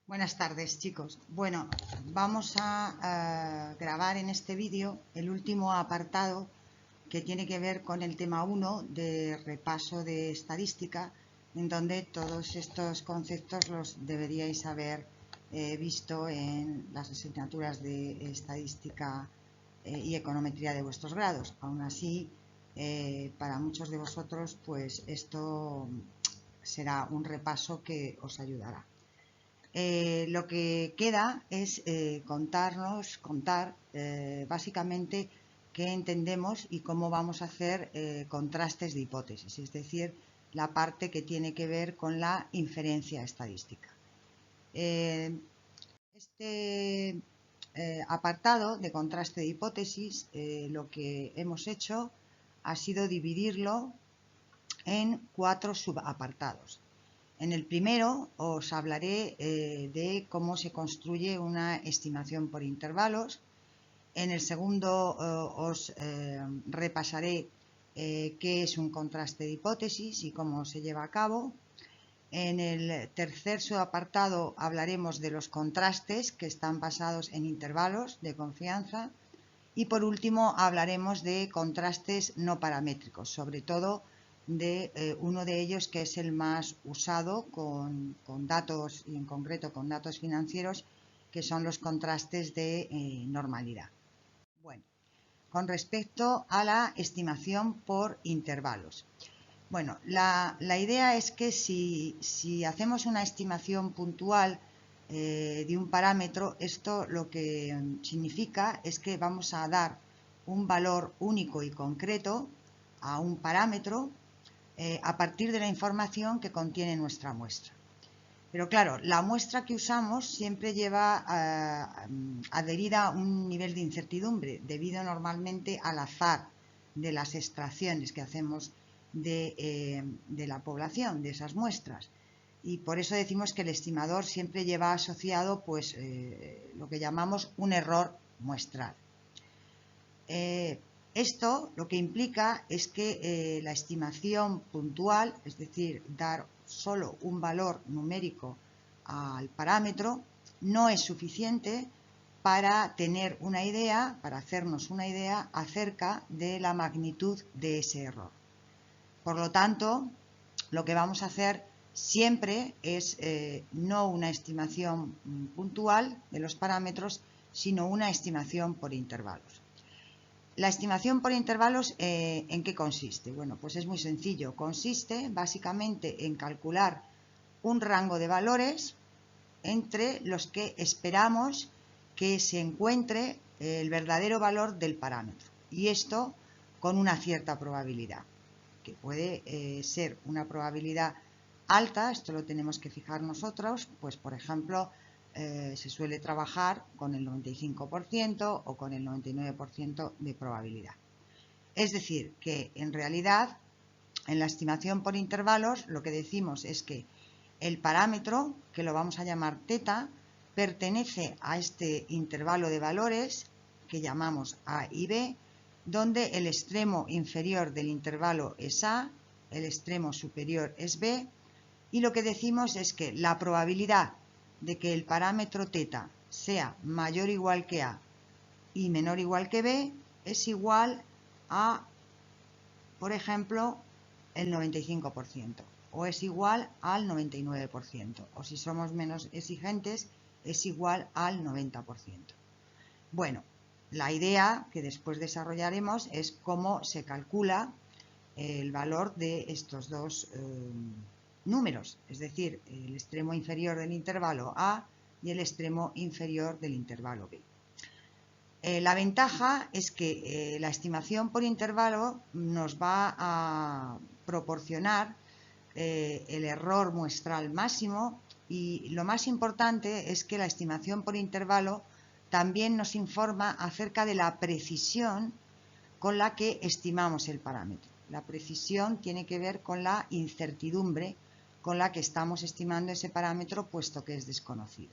Buenas tardes, chicos. Bueno, vamos a grabar en este vídeo el último apartado que tiene que ver con el tema 1 de repaso de estadística, en donde todos estos conceptos los deberíais haber visto en las asignaturas de estadística y econometría de vuestros grados. Aún así, para muchos de vosotros, pues esto será un repaso que os ayudará. Lo que queda es contar básicamente qué entendemos y cómo vamos a hacer contrastes de hipótesis, es decir, la parte que tiene que ver con la inferencia estadística. Este apartado de contraste de hipótesis, lo que hemos hecho ha sido dividirlo en 4 subapartados. En el primero os hablaré de cómo se construye una estimación por intervalos. En el segundo os repasaré qué es un contraste de hipótesis y cómo se lleva a cabo. En el tercer subapartado hablaremos de los contrastes que están basados en intervalos de confianza. Y por último hablaremos de contrastes no paramétricos, sobre todo de uno de ellos que es el más usado con datos, y en concreto con datos financieros, que son los contrastes de normalidad. Bueno, con respecto a la estimación por intervalos. Bueno, la idea es que si hacemos una estimación puntual de un parámetro, esto lo que significa es que vamos a dar un valor único y concreto a un parámetro a partir de la información que contiene nuestra muestra. Pero claro, la muestra que usamos siempre lleva adherida un nivel de incertidumbre, debido normalmente al azar de las extracciones que hacemos de la población, de esas muestras. Y por eso decimos que el estimador siempre lleva asociado pues, lo que llamamos un error muestral. Esto lo que implica es que la estimación puntual, es decir, dar solo un valor numérico al parámetro, no es suficiente para tener una idea, para hacernos una idea acerca de la magnitud de ese error. Por lo tanto, lo que vamos a hacer siempre es no una estimación puntual de los parámetros, sino una estimación por intervalos. La estimación por intervalos, ¿en qué consiste? Bueno, pues es muy sencillo. Consiste básicamente en calcular un rango de valores entre los que esperamos que se encuentre el verdadero valor del parámetro. Y esto con una cierta probabilidad, que puede ser una probabilidad alta, esto lo tenemos que fijar nosotros, pues por ejemplo, se suele trabajar con el 95% o con el 99% de probabilidad. Es decir, que en realidad en la estimación por intervalos lo que decimos es que el parámetro, que lo vamos a llamar θ, pertenece a este intervalo de valores que llamamos A y B, donde el extremo inferior del intervalo es A, el extremo superior es B, y lo que decimos es que la probabilidad de que el parámetro θ sea mayor o igual que A y menor o igual que B es igual a, por ejemplo, el 95%, o es igual al 99%, o si somos menos exigentes, es igual al 90%. Bueno, la idea que después desarrollaremos es cómo se calcula el valor de estos dos números, es decir, el extremo inferior del intervalo A y el extremo inferior del intervalo B. La ventaja es que la estimación por intervalo nos va a proporcionar el error muestral máximo, y lo más importante es que la estimación por intervalo también nos informa acerca de la precisión con la que estimamos el parámetro. La precisión tiene que ver con la incertidumbre con la que estamos estimando ese parámetro, puesto que es desconocido.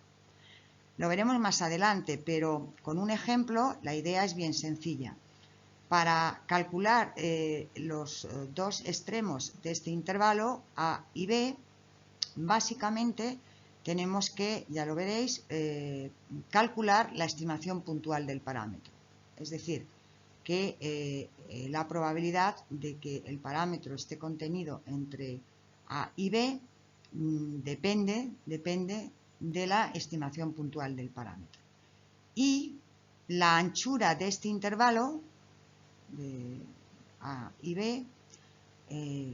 Lo veremos más adelante, pero con un ejemplo la idea es bien sencilla. Para calcular los dos extremos de este intervalo, A y B, básicamente tenemos que, ya lo veréis, calcular la estimación puntual del parámetro. Es decir, que la probabilidad de que el parámetro esté contenido entre A y B depende de la estimación puntual del parámetro. Y la anchura de este intervalo, de A y B,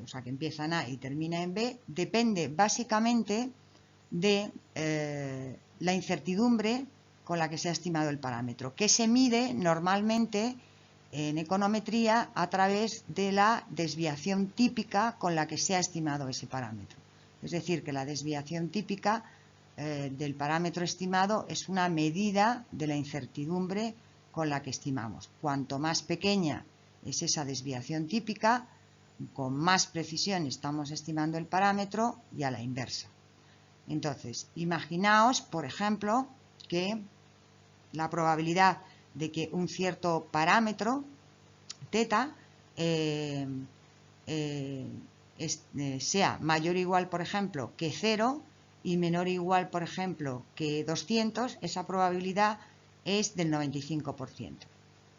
o sea que empieza en A y termina en B, depende básicamente de la incertidumbre con la que se ha estimado el parámetro, que se mide normalmente en econometría a través de la desviación típica con la que se ha estimado ese parámetro. Es decir, que la desviación típica del parámetro estimado es una medida de la incertidumbre con la que estimamos. Cuanto más pequeña es esa desviación típica, con más precisión estamos estimando el parámetro, y a la inversa. Entonces, imaginaos, por ejemplo, que la probabilidad de que un cierto parámetro, teta, sea mayor o igual, por ejemplo, que 0 y menor o igual, por ejemplo, que 200, esa probabilidad es del 95%.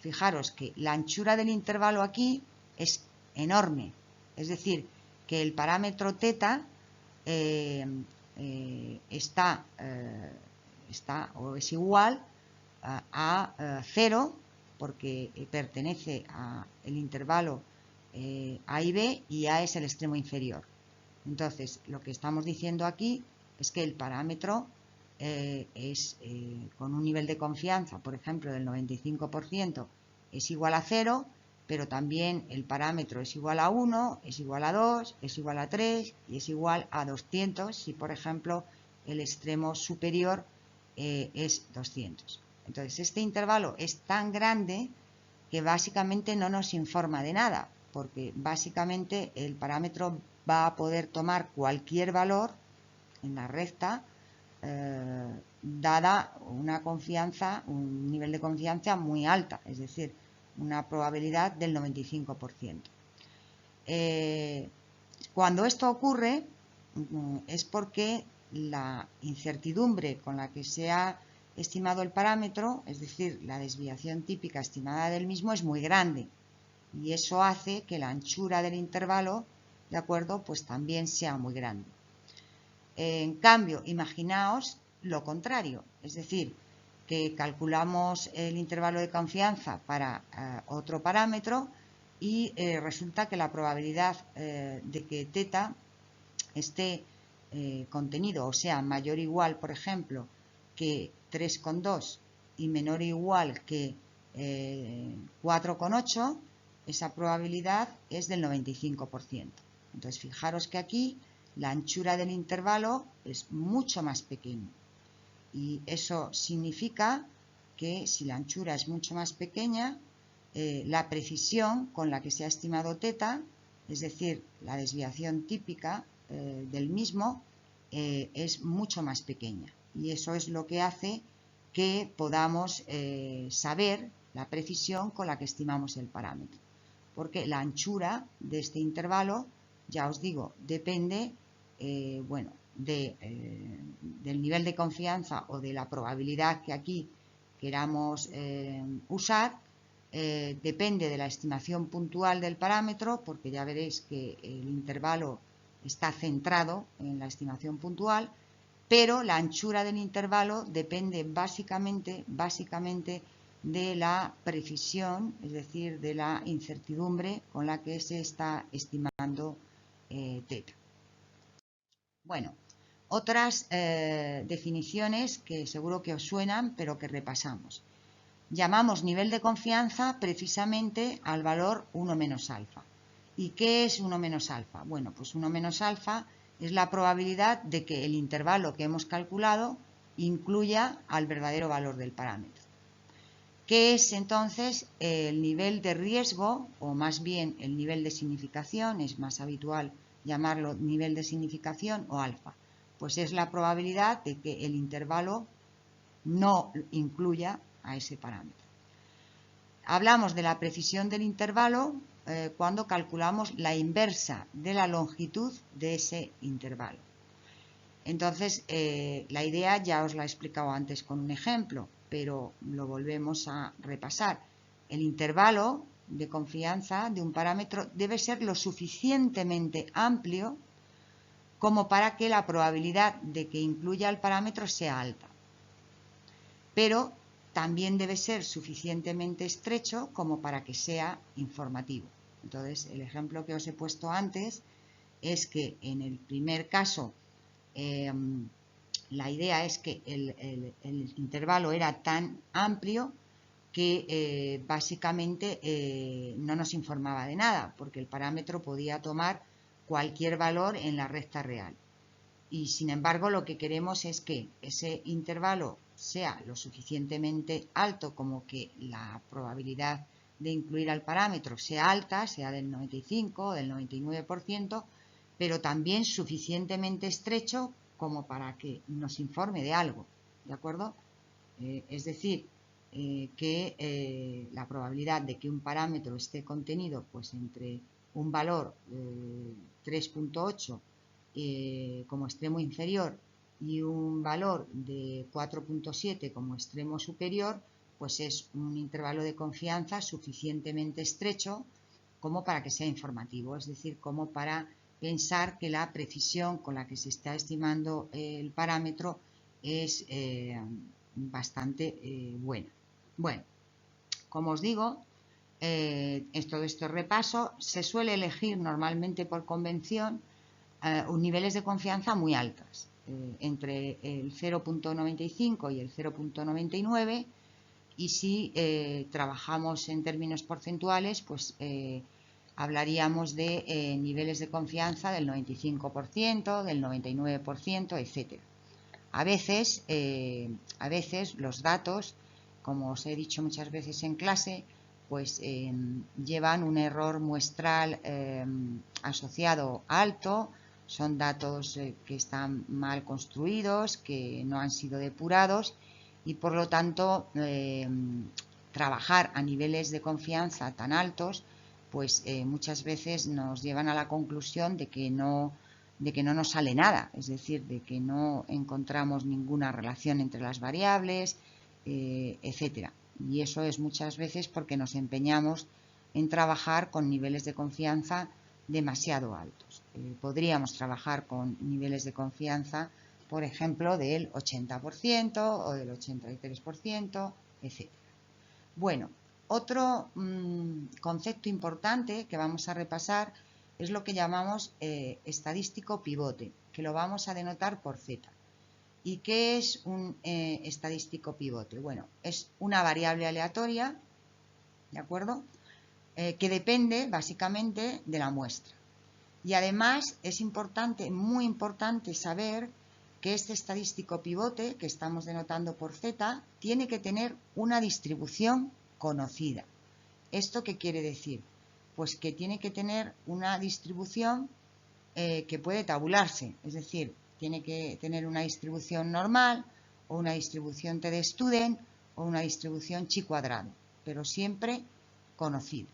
Fijaros que la anchura del intervalo aquí es enorme, es decir, que el parámetro teta está o es igual a 0, porque pertenece al intervalo A y B, y A es el extremo inferior. Entonces, lo que estamos diciendo aquí es que el parámetro es con un nivel de confianza, por ejemplo, del 95%, es igual a 0, pero también el parámetro es igual a 1, es igual a 2, es igual a 3 y es igual a 200 si, por ejemplo, el extremo superior es 200. Entonces, este intervalo es tan grande que básicamente no nos informa de nada, porque básicamente el parámetro va a poder tomar cualquier valor en la recta dada una confianza, un nivel de confianza muy alta, es decir, una probabilidad del 95%. Cuando esto ocurre es porque la incertidumbre con la que se ha estimado el parámetro, es decir, la desviación típica estimada del mismo, es muy grande, y eso hace que la anchura del intervalo, ¿de acuerdo?, pues también sea muy grande. En cambio, imaginaos lo contrario, es decir, que calculamos el intervalo de confianza para otro parámetro y resulta que la probabilidad de que teta esté contenido, o sea, mayor o igual, por ejemplo, que 3,2 y menor o igual que 4,8, esa probabilidad es del 95%. Entonces, fijaros que aquí la anchura del intervalo es mucho más pequeña, y eso significa que si la anchura es mucho más pequeña, la precisión con la que se ha estimado teta, es decir, la desviación típica del mismo, es mucho más pequeña, y eso es lo que hace que podamos saber la precisión con la que estimamos el parámetro, porque la anchura de este intervalo, ya os digo, depende del nivel de confianza o de la probabilidad que aquí queramos usar. Depende de la estimación puntual del parámetro, porque ya veréis que el intervalo está centrado en la estimación puntual, pero la anchura del intervalo depende básicamente de la precisión, es decir, de la incertidumbre con la que se está estimando teta. Bueno, otras definiciones que seguro que os suenan, pero que repasamos. Llamamos nivel de confianza precisamente al valor 1 menos alfa. ¿Y qué es 1 menos alfa? Bueno, pues 1 menos alfa es la probabilidad de que el intervalo que hemos calculado incluya al verdadero valor del parámetro. ¿Qué es entonces el nivel de riesgo, o más bien el nivel de significación? Es más habitual llamarlo nivel de significación o alfa. Pues es la probabilidad de que el intervalo no incluya a ese parámetro. Hablamos de la precisión del intervalo cuando calculamos la inversa de la longitud de ese intervalo. Entonces, la idea ya os la he explicado antes con un ejemplo, pero lo volvemos a repasar. El intervalo de confianza de un parámetro debe ser lo suficientemente amplio como para que la probabilidad de que incluya el parámetro sea alta. Pero también debe ser suficientemente estrecho como para que sea informativo. Entonces, el ejemplo que os he puesto antes es que en el primer caso la idea es que el intervalo era tan amplio que básicamente no nos informaba de nada, porque el parámetro podía tomar cualquier valor en la recta real. Y sin embargo, lo que queremos es que ese intervalo sea lo suficientemente alto como que la probabilidad de incluir al parámetro sea alta, sea del 95 o del 99%, pero también suficientemente estrecho como para que nos informe de algo, ¿de acuerdo? Es decir, que la probabilidad de que un parámetro esté contenido pues entre un valor 3.8 como extremo inferior y un valor de 4.7 como extremo superior, pues es un intervalo de confianza suficientemente estrecho como para que sea informativo, es decir, como para pensar que la precisión con la que se está estimando el parámetro es bastante buena. Bueno, como os digo, todo este repaso se suele elegir normalmente por convención niveles de confianza muy altas, entre el 0.95 y el 0.99, y si trabajamos en términos porcentuales, pues hablaríamos de niveles de confianza del 95%, del 99%, etc. A veces los datos, como os he dicho muchas veces en clase, pues llevan un error muestral asociado alto, son datos que están mal construidos, que no han sido depurados y por lo tanto trabajar a niveles de confianza tan altos pues muchas veces nos llevan a la conclusión de que no nos sale nada, es decir, de que no encontramos ninguna relación entre las variables, etcétera. Y eso es muchas veces porque nos empeñamos en trabajar con niveles de confianza demasiado altos. Podríamos trabajar con niveles de confianza, por ejemplo, del 80% o del 83%, etcétera. Bueno, otro concepto importante que vamos a repasar es lo que llamamos estadístico pivote, que lo vamos a denotar por Z. ¿Y qué es un estadístico pivote? Bueno, es una variable aleatoria, ¿de acuerdo? Que depende básicamente de la muestra. Y además es importante, muy importante saber que este estadístico pivote que estamos denotando por Z tiene que tener una distribución conocida. ¿Esto qué quiere decir? Pues que tiene que tener una distribución que puede tabularse, es decir, tiene que tener una distribución normal o una distribución t-de-student o una distribución chi cuadrado, pero siempre conocida.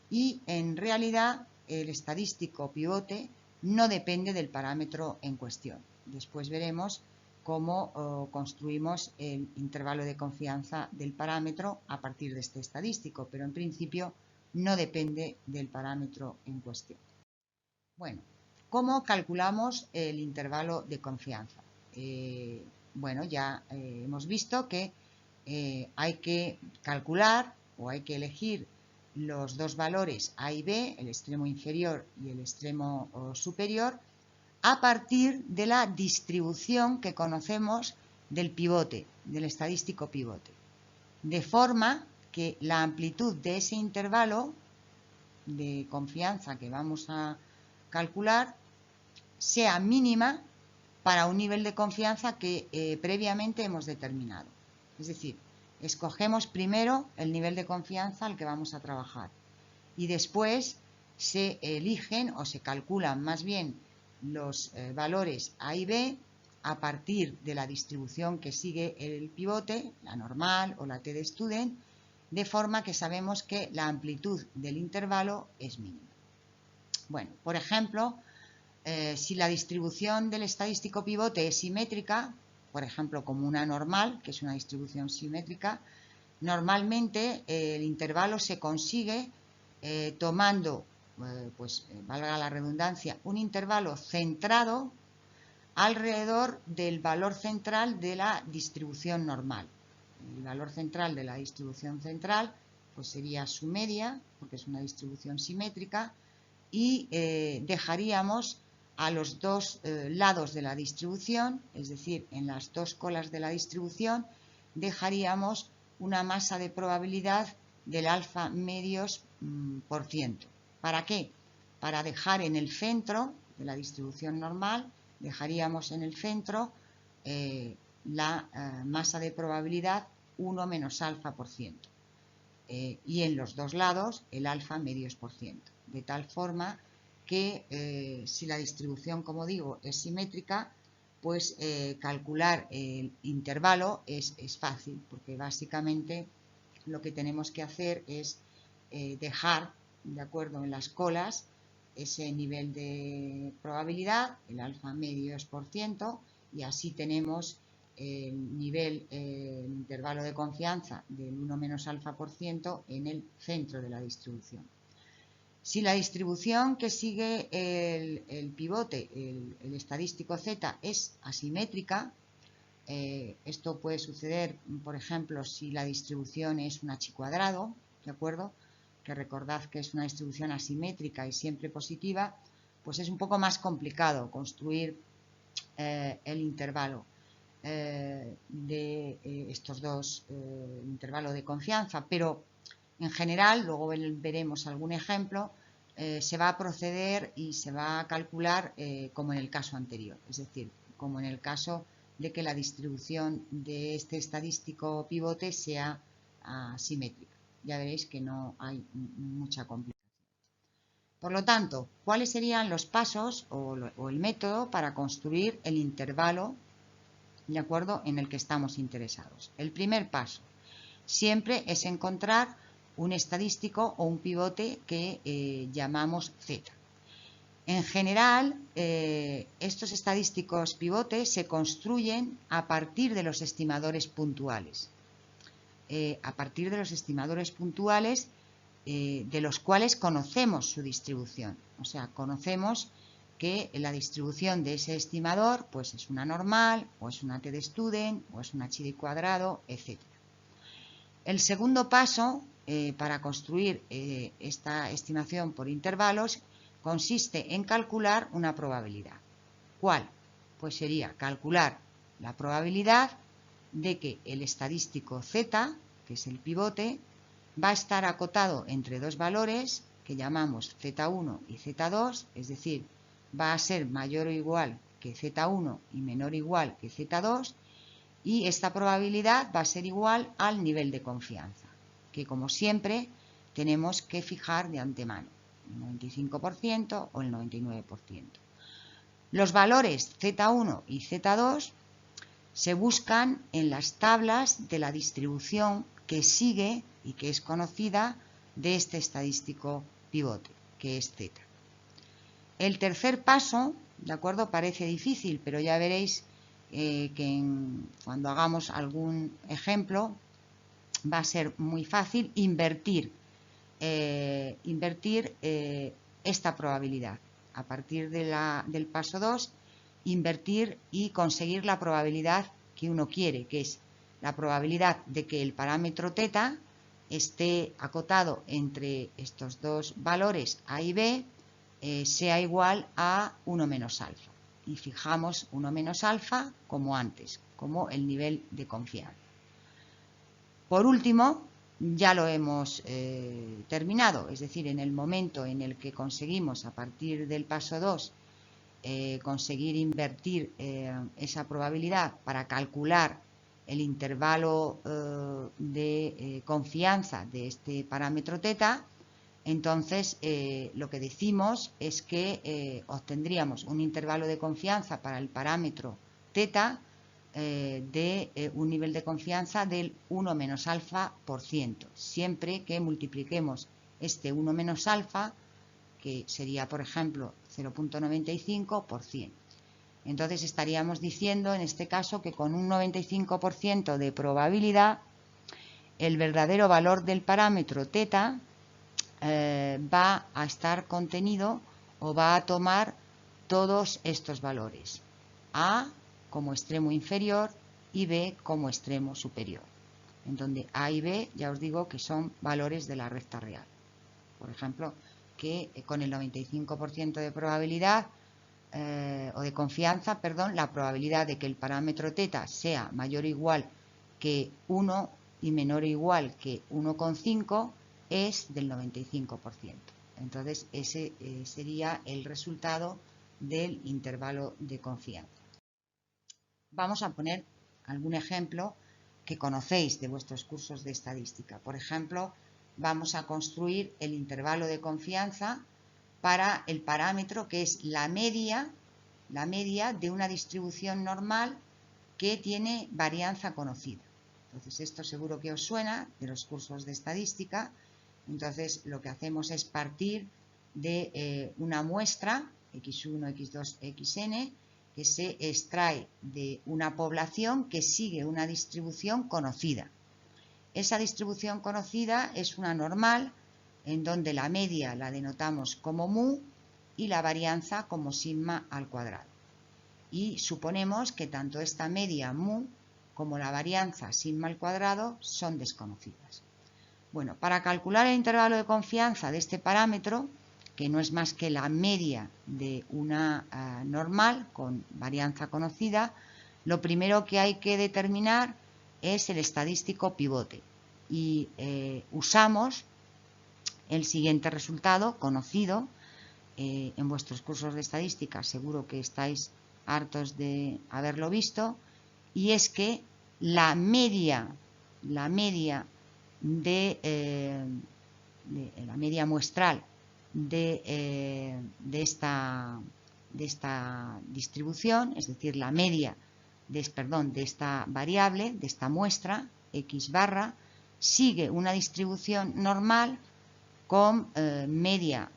Y en realidad el estadístico pivote no depende del parámetro en cuestión. Después veremos cómo construimos el intervalo de confianza del parámetro a partir de este estadístico, pero en principio no depende del parámetro en cuestión. Bueno, ¿cómo calculamos el intervalo de confianza? Bueno, ya hemos visto que hay que calcular o hay que elegir los dos valores A y B, el extremo inferior y el extremo superior, a partir de la distribución que conocemos del pivote, del estadístico pivote. De forma que la amplitud de ese intervalo de confianza que vamos a calcular sea mínima para un nivel de confianza que previamente hemos determinado. Es decir, escogemos primero el nivel de confianza al que vamos a trabajar y después se eligen o se calculan más bien los valores A y B a partir de la distribución que sigue el pivote, la normal o la t-de-student, de forma que sabemos que la amplitud del intervalo es mínima. Bueno, por ejemplo, Si la distribución del estadístico pivote es simétrica, por ejemplo, como una normal, que es una distribución simétrica, normalmente el intervalo se consigue tomando, valga la redundancia, un intervalo centrado alrededor del valor central de la distribución normal. El valor central de la distribución central pues sería su media, porque es una distribución simétrica, y dejaríamos a los dos lados de la distribución, es decir, en las dos colas de la distribución, dejaríamos una masa de probabilidad del alfa medios por ciento. ¿Para qué? Para dejar en el centro de la distribución normal, dejaríamos en el centro la masa de probabilidad 1 menos alfa por ciento. Y en los dos lados el alfa medios por ciento. De tal forma que si la distribución, como digo, es simétrica, pues calcular el intervalo es fácil, porque básicamente lo que tenemos que hacer es dejar, de acuerdo, en las colas ese nivel de probabilidad, el alfa medios por ciento, y así tenemos el nivel, el intervalo de confianza del 1 menos alfa por ciento en el centro de la distribución. Si la distribución que sigue el pivote, el estadístico Z, es asimétrica, esto puede suceder, por ejemplo, si la distribución es un h cuadrado, ¿de acuerdo? Que recordad que es una distribución asimétrica y siempre positiva, pues es un poco más complicado construir el intervalo de estos dos intervalos de confianza, pero en general, luego veremos algún ejemplo, se va a proceder y se va a calcular como en el caso anterior, es decir, como en el caso de que la distribución de este estadístico pivote sea simétrica. Ya veréis que no hay mucha complicación. Por lo tanto, ¿cuáles serían los pasos o el método para construir el intervalo, de acuerdo, en el que estamos interesados? El primer paso siempre es encontrar un estadístico o un pivote que llamamos Z. En general, estos estadísticos pivotes se construyen a partir de los estimadores puntuales. A partir de los estimadores puntuales de los cuales conocemos su distribución. O sea, conocemos que la distribución de ese estimador pues es una normal, o es una t de student, o es una h de cuadrado, etc. El segundo paso para construir esta estimación por intervalos consiste en calcular una probabilidad. ¿Cuál? Pues sería calcular la probabilidad de que el estadístico Z, que es el pivote, va a estar acotado entre dos valores que llamamos Z1 y Z2, es decir, va a ser mayor o igual que Z1 y menor o igual que Z2, y esta probabilidad va a ser igual al nivel de confianza, que como siempre tenemos que fijar de antemano, el 95% o el 99%. Los valores Z1 y Z2 se buscan en las tablas de la distribución que sigue y que es conocida de este estadístico pivote, que es Z. El tercer paso, ¿de acuerdo? Parece difícil, pero ya veréis cuando hagamos algún ejemplo va a ser muy fácil invertir esta probabilidad. A partir del paso 2, invertir y conseguir la probabilidad que uno quiere, que es la probabilidad de que el parámetro θ esté acotado entre estos dos valores A y B, sea igual a 1 menos alfa. Y fijamos 1 menos alfa como antes, como el nivel de confianza. Por último, ya lo hemos terminado, es decir, en el momento en el que conseguimos a partir del paso 2 conseguir invertir esa probabilidad para calcular el intervalo de confianza de este parámetro θ, entonces lo que decimos es que obtendríamos un intervalo de confianza para el parámetro θ de un nivel de confianza del 1 menos alfa por ciento, siempre que multipliquemos este 1 menos alfa, que sería, por ejemplo, 0,95%. Entonces estaríamos diciendo en este caso que con un 95% de probabilidad el verdadero valor del parámetro θ va a estar contenido o va a tomar todos estos valores, A como extremo inferior y B como extremo superior, en donde A y B ya os digo que son valores de la recta real. Por ejemplo, que con el 95% de probabilidad o de confianza, perdón, la probabilidad de que el parámetro θ sea mayor o igual que 1 y menor o igual que 1,5 es del 95%. Entonces, ese sería el resultado del intervalo de confianza. Vamos a poner algún ejemplo que conocéis de vuestros cursos de estadística. Por ejemplo, vamos a construir el intervalo de confianza para el parámetro que es la media de una distribución normal que tiene varianza conocida. Entonces, esto seguro que os suena de los cursos de estadística. Entonces, lo que hacemos es partir de una muestra, x1, x2, xn, que se extrae de una población que sigue una distribución conocida. Esa distribución conocida es una normal, en donde la media la denotamos como mu y la varianza como sigma al cuadrado. Y suponemos que tanto esta media mu como la varianza sigma al cuadrado son desconocidas. Bueno, para calcular el intervalo de confianza de este parámetro, que no es más que la media de una normal con varianza conocida, lo primero que hay que determinar es el estadístico pivote. Y usamos el siguiente resultado conocido en vuestros cursos de estadística, seguro que estáis hartos de haberlo visto, y es que la media muestral de esta distribución, es decir, la media de esta variable, de esta muestra, x barra, sigue una distribución normal con media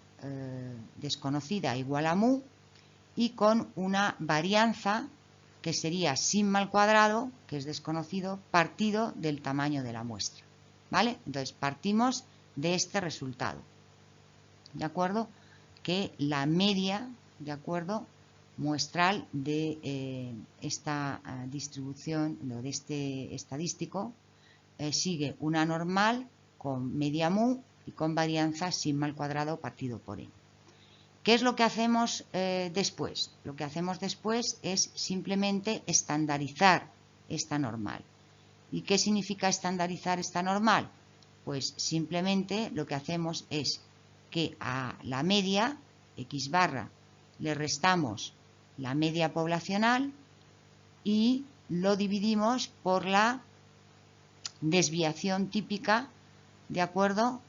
desconocida igual a mu y con una varianza que sería sigma al cuadrado, que es desconocido, partido del tamaño de la muestra. ¿Vale? Entonces partimos de este resultado. ¿De acuerdo? Que la media, ¿de acuerdo?, muestral de esta distribución, de este estadístico, sigue una normal con media mu y con varianza sigma al cuadrado partido por n. ¿Qué es lo que hacemos después? Lo que hacemos después es simplemente estandarizar esta normal. ¿Y qué significa estandarizar esta normal? Pues simplemente lo que hacemos es que a la media, x barra, le restamos la media poblacional y lo dividimos por la desviación típica, ¿de acuerdo?,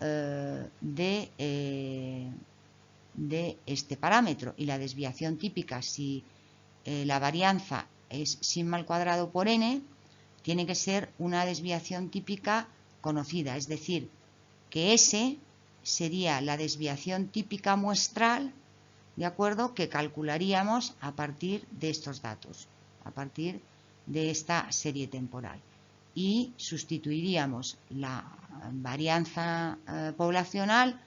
de este parámetro. Y la desviación típica, si la varianza es sigma al cuadrado por n, tiene que ser una desviación típica conocida, es decir, que S sería la desviación típica muestral, ¿de acuerdo?, que calcularíamos a partir de estos datos, a partir de esta serie temporal. Y sustituiríamos la varianza poblacional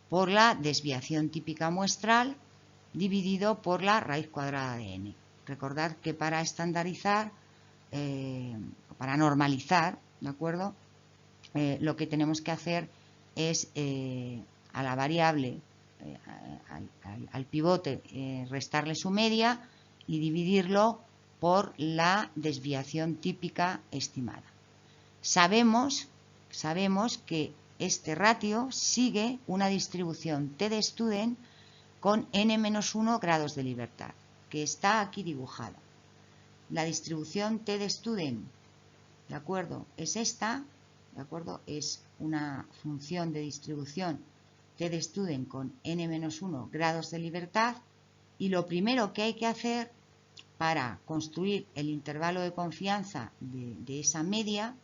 por la desviación típica muestral dividido por la raíz cuadrada de n. Recordad que para estandarizar, para normalizar, ¿de acuerdo?, lo que tenemos que hacer es a la variable, al pivote, restarle su media y dividirlo por la desviación típica estimada. Sabemos que este ratio sigue una distribución t de Student con n-1 grados de libertad, que está aquí dibujada. La distribución t de Student, ¿de acuerdo?, es esta, ¿de acuerdo?, es una función de distribución t de Student con n-1 grados de libertad, y lo primero que hay que hacer para construir el intervalo de confianza de esa media,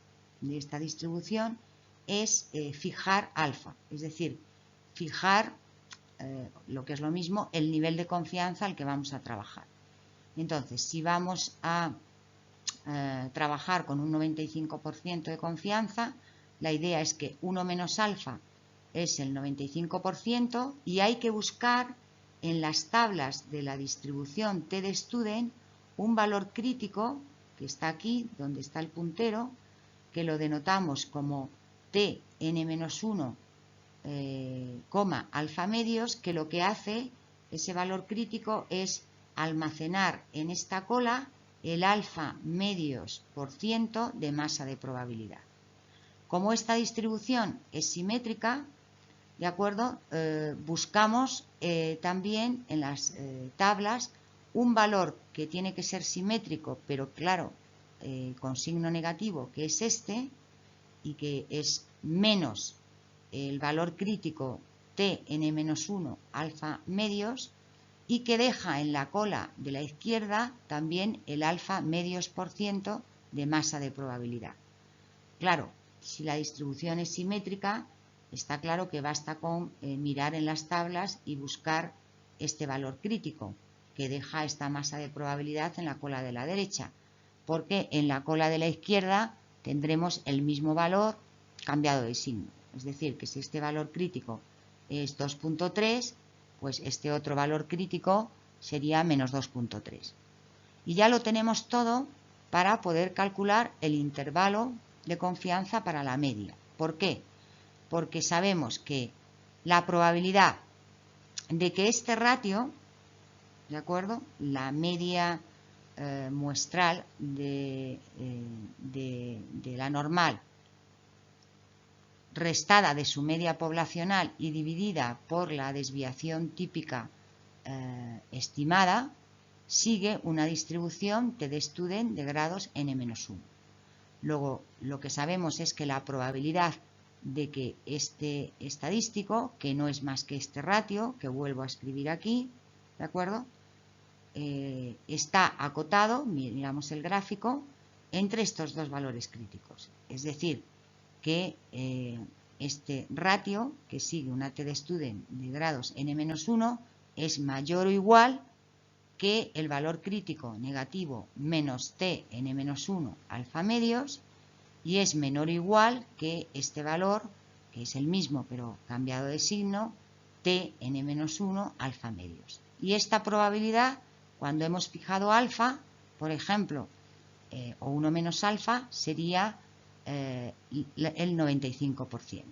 de esta distribución, es fijar alfa, es decir, fijar lo que es lo mismo, el nivel de confianza al que vamos a trabajar. Entonces, si vamos a trabajar con un 95% de confianza, la idea es que 1 menos alfa es el 95% y hay que buscar en las tablas de la distribución T de Student un valor crítico que está aquí, donde está el puntero, que lo denotamos como Tn-1, alfa medios, que lo que hace ese valor crítico es almacenar en esta cola el alfa medios por ciento de masa de probabilidad. Como esta distribución es simétrica, ¿de acuerdo? Buscamos también en las tablas un valor que tiene que ser simétrico, pero claro, con signo negativo, que es este, y que es menos el valor crítico Tn-1 alfa medios, y que deja en la cola de la izquierda también el alfa medios por ciento de masa de probabilidad. Claro, si la distribución es simétrica, está claro que basta con mirar en las tablas y buscar este valor crítico, que deja esta masa de probabilidad en la cola de la derecha, porque en la cola de la izquierda tendremos el mismo valor cambiado de signo. Es decir, que si este valor crítico es 2.3, pues este otro valor crítico sería menos 2.3. Y ya lo tenemos todo para poder calcular el intervalo de confianza para la media. ¿Por qué? Porque sabemos que la probabilidad de que este ratio, ¿de acuerdo?, la media muestral de la normal restada de su media poblacional y dividida por la desviación típica estimada, sigue una distribución T de Student de grados n-1. Luego, lo que sabemos es que la probabilidad de que este estadístico, que no es más que este ratio, que vuelvo a escribir aquí, ¿de acuerdo?, está acotado, miramos el gráfico, entre estos dos valores críticos. Es decir, que este ratio, que sigue una T de Student de grados n-1, es mayor o igual que el valor crítico negativo menos T n-1 alfa medios, y es menor o igual que este valor, que es el mismo pero cambiado de signo, T n-1 alfa medios. Y esta probabilidad, cuando hemos fijado alfa, por ejemplo, o 1 menos alfa, sería el 95%.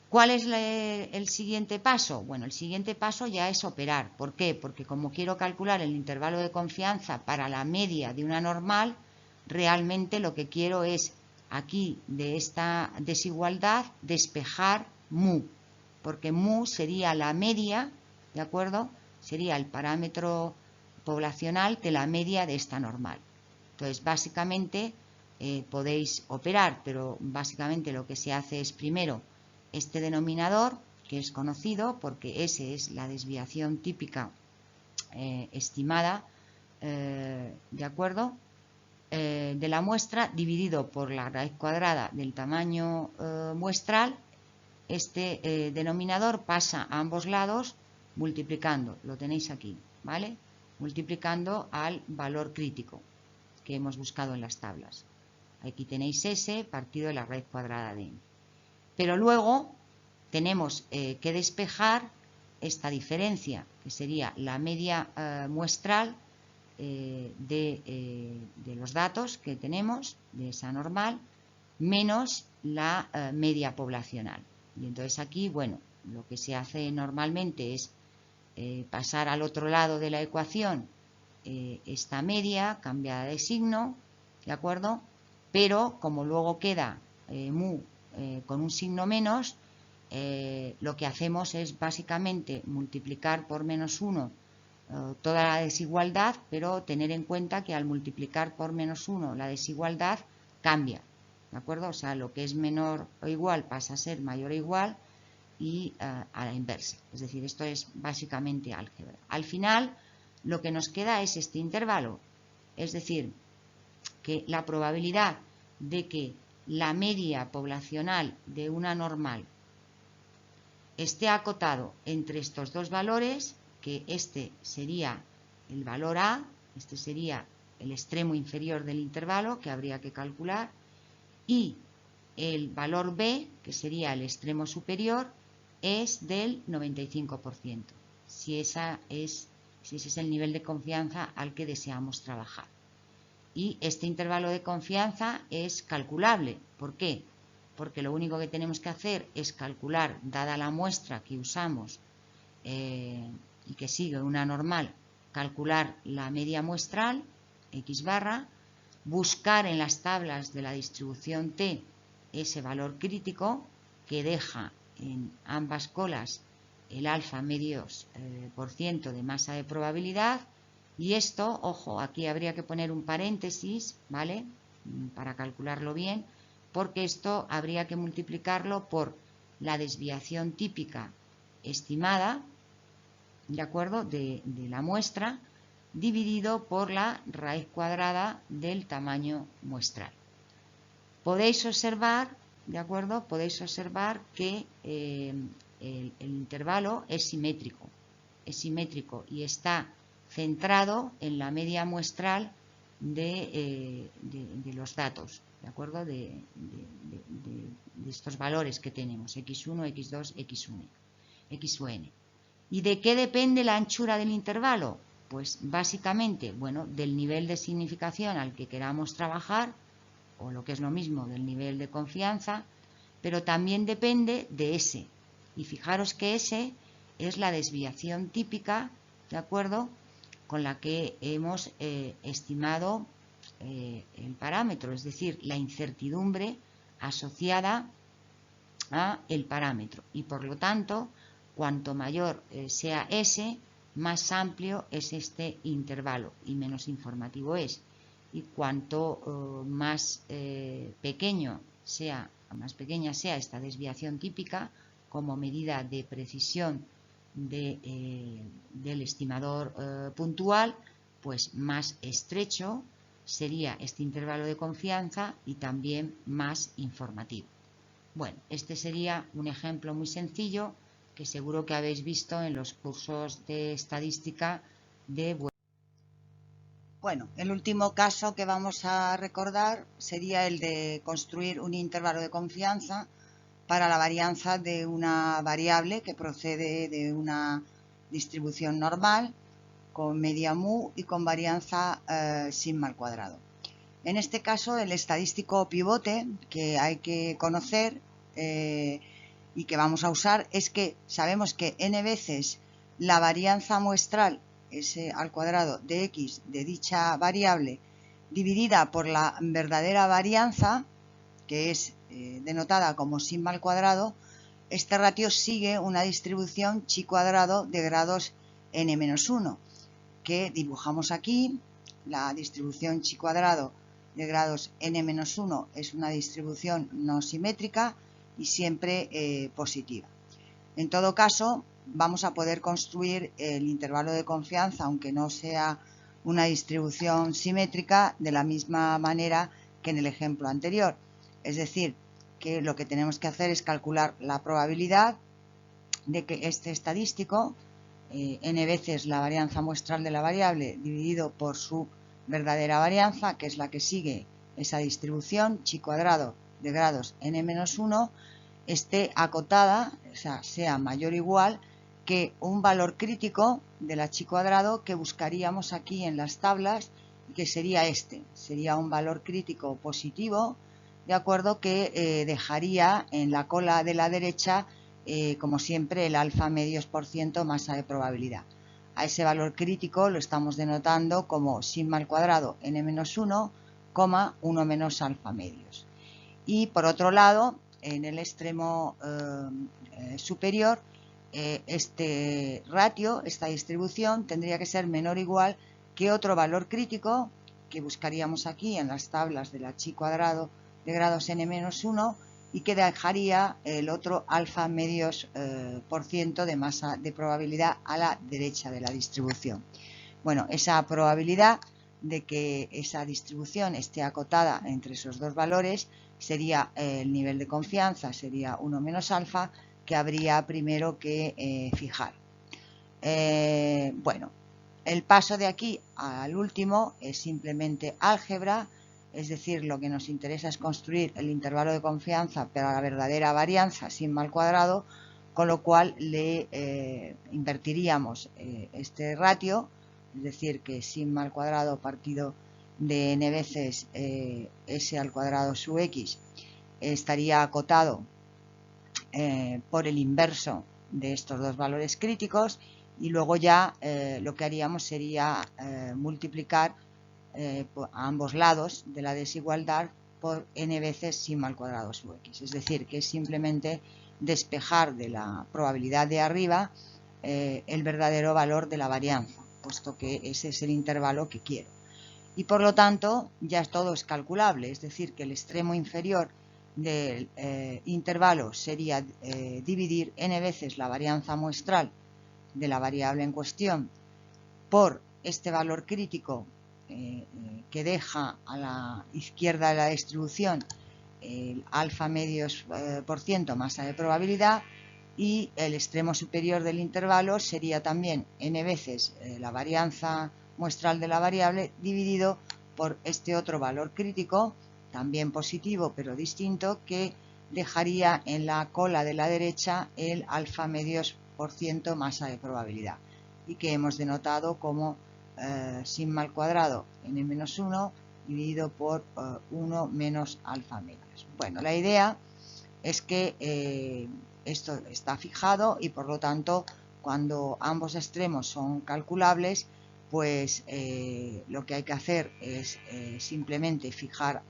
¿Cuál es el siguiente paso? Bueno, el siguiente paso ya es operar. ¿Por qué? Porque como quiero calcular el intervalo de confianza para la media de una normal, realmente lo que quiero es aquí de esta desigualdad despejar mu, porque mu sería la media, ¿de acuerdo? Sería el parámetro poblacional de la media de esta normal. Entonces, básicamente podéis operar, pero básicamente lo que se hace es primero este denominador, que es conocido porque ese es la desviación típica estimada, ¿de acuerdo?, de la muestra, dividido por la raíz cuadrada del tamaño muestral. Este denominador pasa a ambos lados multiplicando, lo tenéis aquí, ¿vale?, multiplicando al valor crítico que hemos buscado en las tablas. Aquí tenéis S partido de la raíz cuadrada de n. Pero luego tenemos que despejar esta diferencia, que sería la media muestral de los datos que tenemos, de esa normal, menos la media poblacional. Y entonces aquí, bueno, lo que se hace normalmente es pasar al otro lado de la ecuación esta media cambiada de signo, ¿de acuerdo? Pero como luego queda mu con un signo menos, lo que hacemos es básicamente multiplicar por menos 1 toda la desigualdad, pero tener en cuenta que al multiplicar por menos 1 la desigualdad cambia, ¿de acuerdo? O sea, lo que es menor o igual pasa a ser mayor o igual, y a la inversa. Es decir, esto es básicamente álgebra. Al final, lo que nos queda es este intervalo, es decir, que la probabilidad de que la media poblacional de una normal esté acotado entre estos dos valores, que este sería el valor A, este sería el extremo inferior del intervalo que habría que calcular, y el valor B, que sería el extremo superior, es del 95%, si ese es el nivel de confianza al que deseamos trabajar. Y este intervalo de confianza es calculable. ¿Por qué? Porque lo único que tenemos que hacer es calcular, dada la muestra que usamos y que sigue una normal, calcular la media muestral, X barra, buscar en las tablas de la distribución T ese valor crítico que deja en ambas colas el alfa medios por ciento de masa de probabilidad. Y esto, ojo, aquí habría que poner un paréntesis, ¿vale? Para calcularlo bien, porque esto habría que multiplicarlo por la desviación típica estimada, ¿de acuerdo?, de la muestra, dividido por la raíz cuadrada del tamaño muestral. Podéis observar, ¿de acuerdo?, podéis observar que el intervalo es simétrico y está centrado en la media muestral de los datos, ¿de acuerdo?, de estos valores que tenemos, x1, x2, xn. ¿Y de qué depende la anchura del intervalo? Pues básicamente, bueno, del nivel de significación al que queramos trabajar, o lo que es lo mismo, del nivel de confianza, pero también depende de S. Y fijaros que S es la desviación típica, ¿de acuerdo?, con la que hemos estimado el parámetro, es decir, la incertidumbre asociada a el parámetro. Y por lo tanto, cuanto mayor sea S, más amplio es este intervalo y menos informativo es. Y cuanto más pequeña sea esta desviación típica como medida de precisión del estimador puntual, pues más estrecho sería este intervalo de confianza y también más informativo. Bueno, este sería un ejemplo muy sencillo que seguro que habéis visto en los cursos de estadística de... Bueno, el último caso que vamos a recordar sería el de construir un intervalo de confianza para la varianza de una variable que procede de una distribución normal con media mu y con varianza sigma al cuadrado. En este caso, el estadístico pivote que hay que conocer y que vamos a usar es que sabemos que n veces la varianza muestral S al cuadrado de X de dicha variable dividida por la verdadera varianza, que es denotada como sigma al cuadrado, este ratio sigue una distribución chi cuadrado de grados n-1, que dibujamos aquí. La distribución chi cuadrado de grados n-1 es una distribución no simétrica y siempre positiva. En todo caso, vamos a poder construir el intervalo de confianza, aunque no sea una distribución simétrica, de la misma manera que en el ejemplo anterior. Es decir, que lo que tenemos que hacer es calcular la probabilidad de que este estadístico, n veces la varianza muestral de la variable dividido por su verdadera varianza, que es la que sigue esa distribución, chi cuadrado de grados n-1, esté acotada, o sea mayor o igual que un valor crítico de la chi cuadrado que buscaríamos aquí en las tablas, que sería este. Sería un valor crítico positivo, de acuerdo, que dejaría en la cola de la derecha, como siempre, el alfa medios por ciento masa de probabilidad. A ese valor crítico lo estamos denotando como sigma al cuadrado n-1, 1 menos alfa medios. Y por otro lado, en el extremo superior, este ratio, esta distribución, tendría que ser menor o igual que otro valor crítico que buscaríamos aquí en las tablas de la chi cuadrado de grados n-1 y que dejaría el otro alfa medios por ciento de masa de probabilidad a la derecha de la distribución. Bueno, esa probabilidad de que esa distribución esté acotada entre esos dos valores sería el nivel de confianza, sería 1 menos alfa, que habría primero que fijar. Bueno, el paso de aquí al último es simplemente álgebra, es decir, lo que nos interesa es construir el intervalo de confianza para la verdadera varianza sigma al cuadrado, con lo cual le invertiríamos este ratio, es decir, que sigma al cuadrado partido de n veces s al cuadrado sub x estaría acotado por el inverso de estos dos valores críticos, y luego ya lo que haríamos sería multiplicar a ambos lados de la desigualdad por n veces sigma al cuadrado sub x. Es decir, que es simplemente despejar de la probabilidad de arriba el verdadero valor de la varianza, puesto que ese es el intervalo que quiero. Y por lo tanto ya todo es calculable, es decir, que el extremo inferior del intervalo sería dividir n veces la varianza muestral de la variable en cuestión por este valor crítico que deja a la izquierda de la distribución el alfa medios por ciento masa de probabilidad, y el extremo superior del intervalo sería también n veces la varianza muestral de la variable dividido por este otro valor crítico, también positivo pero distinto, que dejaría en la cola de la derecha el alfa medios por ciento masa de probabilidad, y que hemos denotado como sigma al cuadrado n-1 dividido por 1 menos alfa medios. Bueno, la idea es que esto está fijado y por lo tanto cuando ambos extremos son calculables, pues lo que hay que hacer es simplemente fijar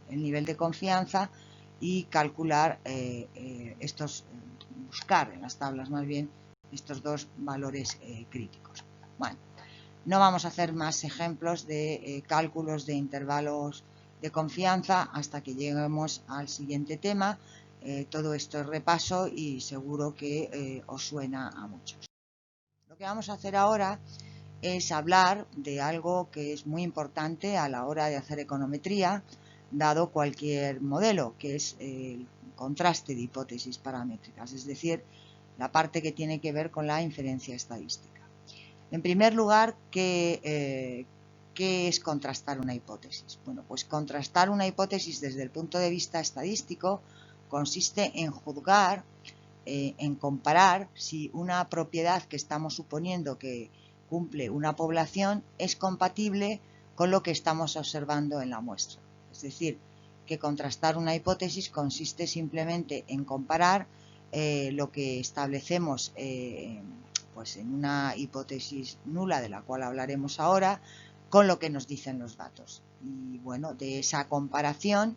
el nivel de confianza y calcular buscar en las tablas más bien estos dos valores críticos. Bueno, no vamos a hacer más ejemplos de cálculos de intervalos de confianza hasta que lleguemos al siguiente tema. Todo esto es repaso y seguro que os suena a muchos. Lo que vamos a hacer ahora es hablar de algo que es muy importante a la hora de hacer econometría, dado cualquier modelo, que es el contraste de hipótesis paramétricas, es decir, la parte que tiene que ver con la inferencia estadística. En primer lugar, ¿qué es contrastar una hipótesis? Bueno, pues contrastar una hipótesis desde el punto de vista estadístico consiste en juzgar, en comparar si una propiedad que estamos suponiendo que cumple una población es compatible con lo que estamos observando en la muestra. Es decir, que contrastar una hipótesis consiste simplemente en comparar lo que establecemos pues en una hipótesis nula, de la cual hablaremos ahora, con lo que nos dicen los datos. Y bueno, de esa comparación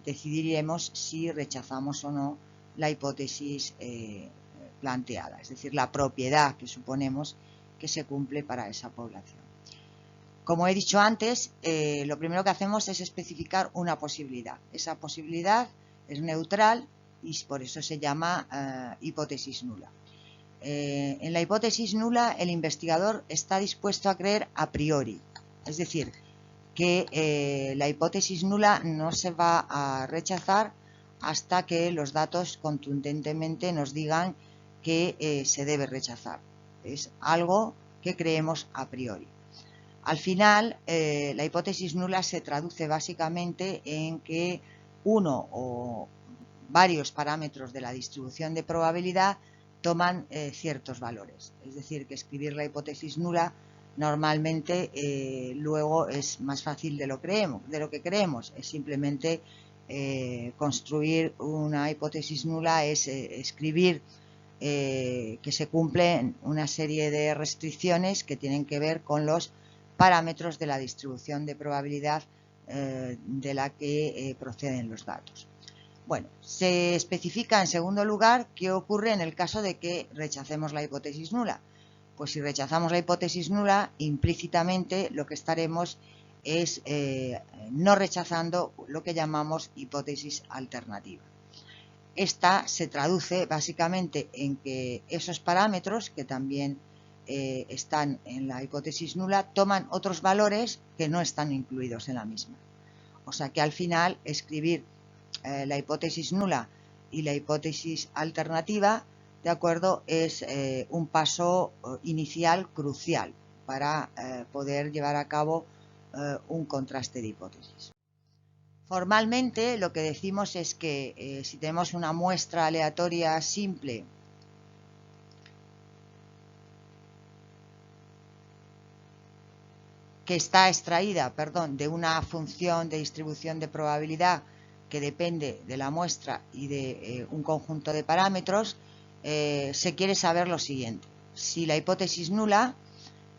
decidiremos si rechazamos o no la hipótesis planteada, es decir, la propiedad que suponemos que se cumple para esa población. Como he dicho antes, lo primero que hacemos es especificar una posibilidad. Esa posibilidad es neutral y por eso se llama hipótesis nula. En la hipótesis nula, el investigador está dispuesto a creer a priori, es decir, que la hipótesis nula no se va a rechazar hasta que los datos contundentemente nos digan que se debe rechazar. Es algo que creemos a priori. Al final, la hipótesis nula se traduce básicamente en que uno o varios parámetros de la distribución de probabilidad toman ciertos valores. Es decir, que escribir la hipótesis nula normalmente luego es más fácil de lo que creemos. Es simplemente construir una hipótesis nula, es escribir que se cumplen una serie de restricciones que tienen que ver con los parámetros de la distribución de probabilidad de la que proceden los datos. Bueno, se especifica en segundo lugar qué ocurre en el caso de que rechacemos la hipótesis nula. Pues si rechazamos la hipótesis nula, implícitamente lo que estaremos es no rechazando lo que llamamos hipótesis alternativa. Esta se traduce básicamente en que esos parámetros que también están en la hipótesis nula toman otros valores que no están incluidos en la misma. O sea que al final escribir la hipótesis nula y la hipótesis alternativa, ¿de acuerdo? Es un paso inicial crucial para poder llevar a cabo un contraste de hipótesis. Formalmente lo que decimos es que si tenemos una muestra aleatoria simple que está extraída, de una función de distribución de probabilidad que depende de la muestra y de un conjunto de parámetros, se quiere saber lo siguiente. Si la hipótesis nula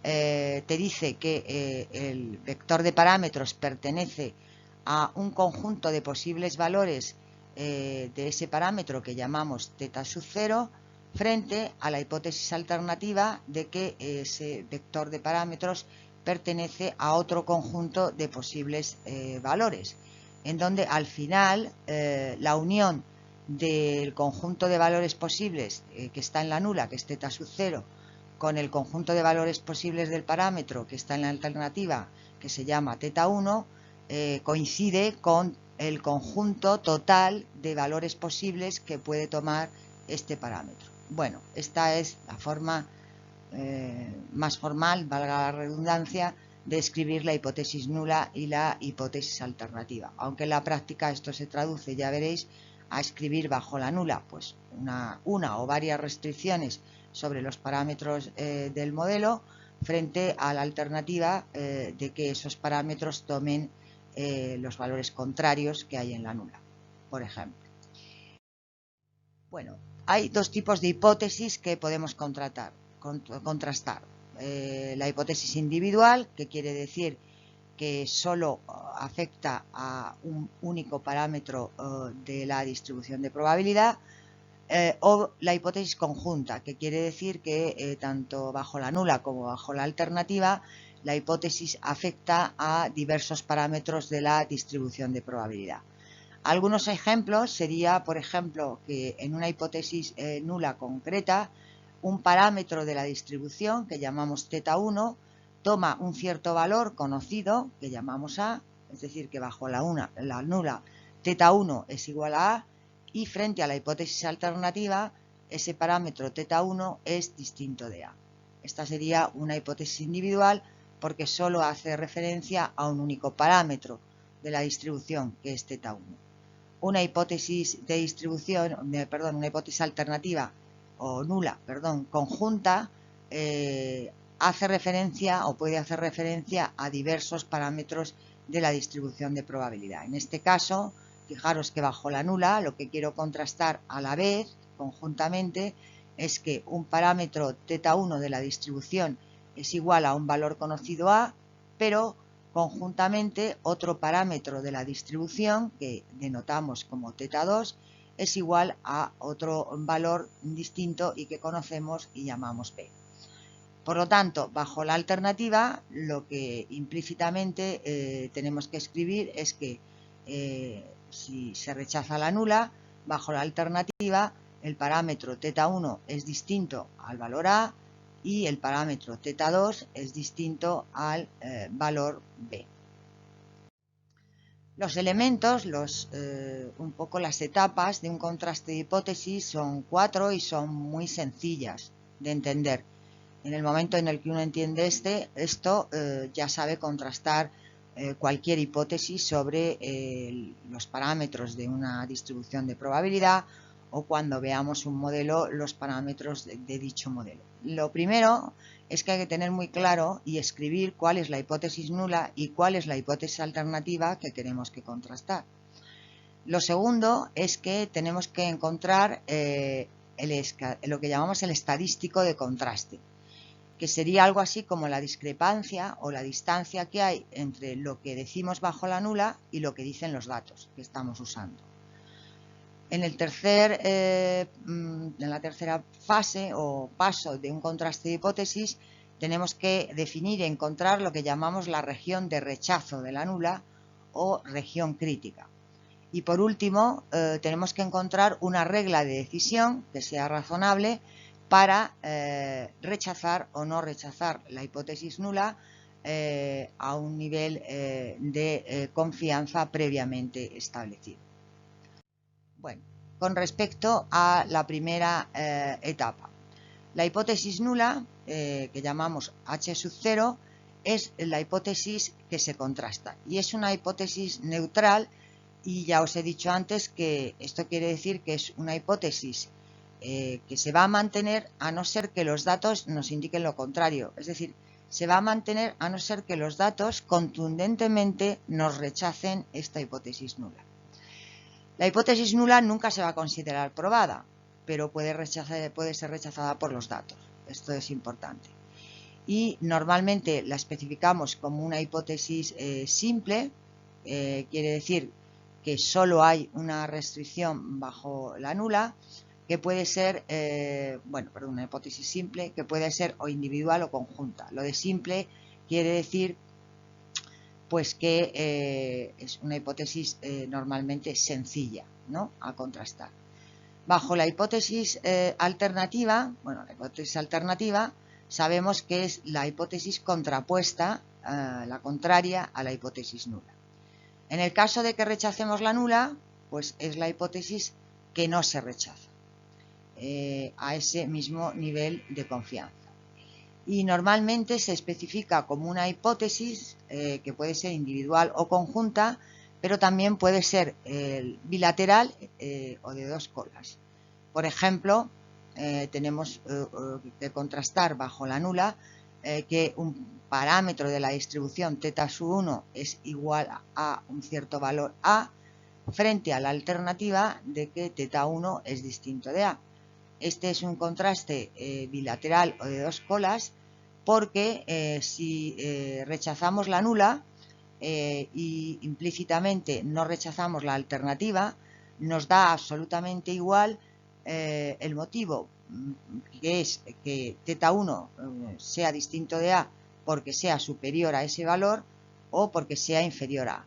te dice que el vector de parámetros pertenece a un conjunto de posibles valores de ese parámetro que llamamos θ sub 0, frente a la hipótesis alternativa de que ese vector de parámetros pertenece a otro conjunto de posibles valores, en donde al final la unión del conjunto de valores posibles que está en la nula, que es θ sub 0, con el conjunto de valores posibles del parámetro que está en la alternativa, que se llama θ1, coincide con el conjunto total de valores posibles que puede tomar este parámetro. Bueno, esta es la forma más formal, valga la redundancia, de escribir la hipótesis nula y la hipótesis alternativa. Aunque en la práctica esto se traduce, ya veréis, a escribir bajo la nula pues una o varias restricciones sobre los parámetros del modelo, frente a la alternativa de que esos parámetros tomen los valores contrarios que hay en la nula, por ejemplo. Bueno, hay dos tipos de hipótesis que podemos contrastar. La hipótesis individual, que quiere decir que solo afecta a un único parámetro de la distribución de probabilidad, o la hipótesis conjunta, que quiere decir que tanto bajo la nula como bajo la alternativa, la hipótesis afecta a diversos parámetros de la distribución de probabilidad. Algunos ejemplos sería, por ejemplo, que en una hipótesis nula concreta, un parámetro de la distribución que llamamos θ1 toma un cierto valor conocido que llamamos A, es decir, que bajo la nula θ1 es igual a A, y frente a la hipótesis alternativa ese parámetro θ1 es distinto de A. Esta sería una hipótesis individual porque solo hace referencia a un único parámetro de la distribución, que es θ1. Una hipótesis de distribución, una hipótesis alternativa o nula, conjunta, hace referencia o puede hacer referencia a diversos parámetros de la distribución de probabilidad. En este caso, fijaros que bajo la nula lo que quiero contrastar a la vez, conjuntamente, es que un parámetro θ1 de la distribución es igual a un valor conocido A, pero conjuntamente otro parámetro de la distribución, que denotamos como θ2, es igual a otro valor distinto y que conocemos y llamamos B. Por lo tanto, bajo la alternativa, lo que implícitamente tenemos que escribir es que si se rechaza la nula, bajo la alternativa, el parámetro θ1 es distinto al valor A y el parámetro θ2 es distinto al valor B. Los elementos, un poco las etapas de un contraste de hipótesis son 4 y son muy sencillas de entender. En el momento en el que uno entiende esto, ya sabe contrastar cualquier hipótesis sobre los parámetros de una distribución de probabilidad, o cuando veamos un modelo, los parámetros de dicho modelo. Lo primero es que hay que tener muy claro y escribir cuál es la hipótesis nula y cuál es la hipótesis alternativa que tenemos que contrastar. Lo segundo es que tenemos que encontrar lo que llamamos el estadístico de contraste, que sería algo así como la discrepancia o la distancia que hay entre lo que decimos bajo la nula y lo que dicen los datos que estamos usando. En la tercera fase o paso de un contraste de hipótesis, tenemos que definir y encontrar lo que llamamos la región de rechazo de la nula o región crítica. Y por último, tenemos que encontrar una regla de decisión que sea razonable para rechazar o no rechazar la hipótesis nula a un nivel de confianza previamente establecido. Bueno, con respecto a la primera etapa. La hipótesis nula, que llamamos H sub 0, es la hipótesis que se contrasta y es una hipótesis neutral, y ya os he dicho antes que esto quiere decir que es una hipótesis que se va a mantener a no ser que los datos nos indiquen lo contrario, es decir, se va a mantener a no ser que los datos contundentemente nos rechacen esta hipótesis nula. La hipótesis nula nunca se va a considerar probada, pero puede ser rechazada por los datos. Esto es importante. Y normalmente la especificamos como una hipótesis simple, quiere decir que solo hay una restricción bajo la nula, que puede ser, una hipótesis simple, que puede ser o individual o conjunta. Lo de simple quiere decir pues que es una hipótesis normalmente sencilla, ¿no?, a contrastar. Bajo la hipótesis alternativa, la hipótesis alternativa sabemos que es la hipótesis contrapuesta, la contraria a la hipótesis nula. En el caso de que rechacemos la nula, pues es la hipótesis que no se rechaza, a ese mismo nivel de confianza. Y normalmente se especifica como una hipótesis que puede ser individual o conjunta, pero también puede ser bilateral o de dos colas. Por ejemplo, tenemos que contrastar bajo la nula que un parámetro de la distribución θ sub 1 es igual a un cierto valor A, frente a la alternativa de que θ1 es distinto de A. Este es un contraste bilateral o de dos colas, porque si rechazamos la nula y implícitamente no rechazamos la alternativa, nos da absolutamente igual el motivo, que es que θ1 sea distinto de A porque sea superior a ese valor o porque sea inferior a A.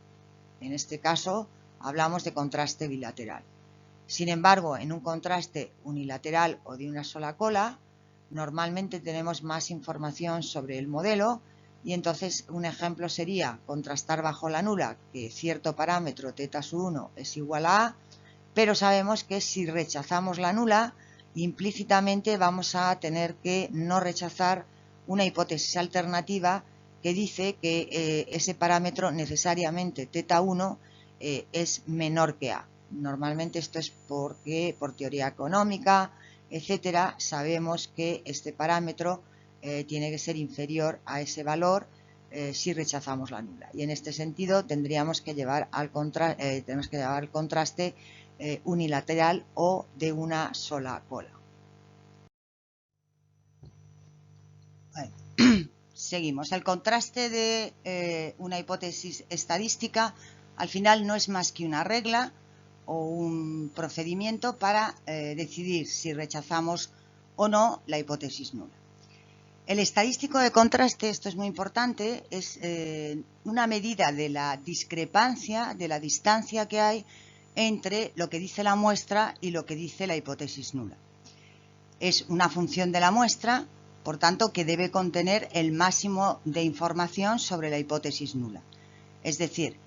En este caso hablamos de contraste bilateral. Sin embargo, en un contraste unilateral o de una sola cola, normalmente tenemos más información sobre el modelo, y entonces un ejemplo sería contrastar bajo la nula que cierto parámetro θ sub 1 es igual a A, pero sabemos que si rechazamos la nula, implícitamente vamos a tener que no rechazar una hipótesis alternativa que dice que ese parámetro necesariamente θ1 es menor que A. Normalmente esto es porque por teoría económica, etcétera, sabemos que este parámetro tiene que ser inferior a ese valor si rechazamos la nula. Y en este sentido tendríamos que llevar al contraste unilateral o de una sola cola. Bueno, seguimos. El contraste de una hipótesis estadística al final no es más que una regla o un procedimiento para decidir si rechazamos o no la hipótesis nula. El estadístico de contraste, esto es muy importante, es una medida de la discrepancia, de la distancia que hay entre lo que dice la muestra y lo que dice la hipótesis nula. Es una función de la muestra, por tanto, que debe contener el máximo de información sobre la hipótesis nula. Es decir,